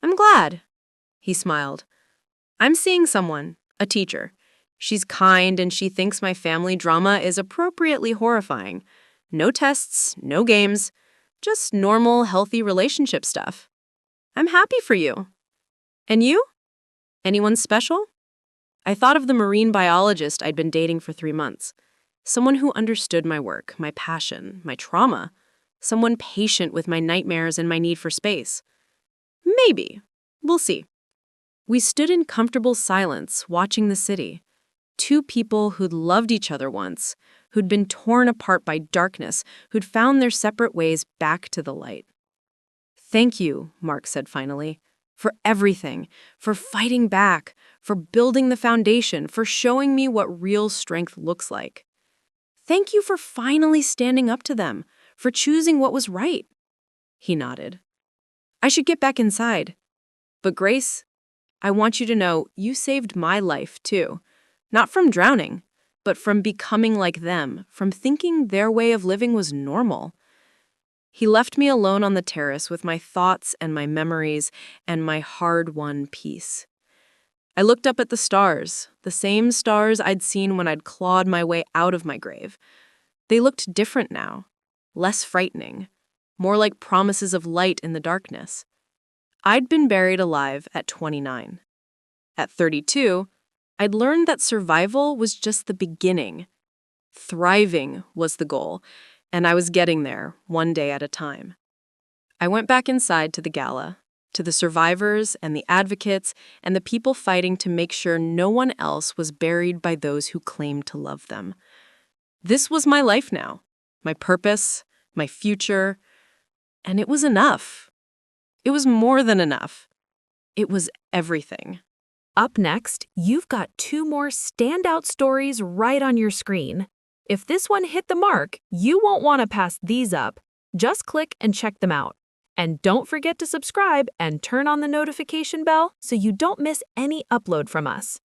I'm glad. He smiled. I'm seeing someone, a teacher. She's kind and she thinks my family drama is appropriately horrifying. No tests, no games, just normal, healthy relationship stuff. I'm happy for you. And you? Anyone special? I thought of the marine biologist I'd been dating for 3 months. Someone who understood my work, my passion, my trauma. Someone patient with my nightmares and my need for space. Maybe. We'll see. We stood in comfortable silence, watching the city. 2 people who'd loved each other once, who'd been torn apart by darkness, who'd found their separate ways back to the light. Thank you, Mark said finally, for everything, for fighting back, for building the foundation, for showing me what real strength looks like. Thank you for finally standing up to them, for choosing what was right. He nodded. I should get back inside. But Grace, I want you to know you saved my life too. Not from drowning, but from becoming like them, from thinking their way of living was normal. He left me alone on the terrace with my thoughts and my memories and my hard-won peace. I looked up at the stars, the same stars I'd seen when I'd clawed my way out of my grave. They looked different now, less frightening, more like promises of light in the darkness. I'd been buried alive at 29. At 32, I'd learned that survival was just the beginning. Thriving was the goal, and I was getting there, one day at a time. I went back inside to the gala, to the survivors and the advocates and the people fighting to make sure no one else was buried by those who claimed to love them. This was my life now, my purpose, my future, and it was enough. It was more than enough. It was everything. Up next, you've got 2 more standout stories right on your screen. If this one hit the mark, you won't want to pass these up. Just click and check them out. And don't forget to subscribe and turn on the notification bell so you don't miss any upload from us.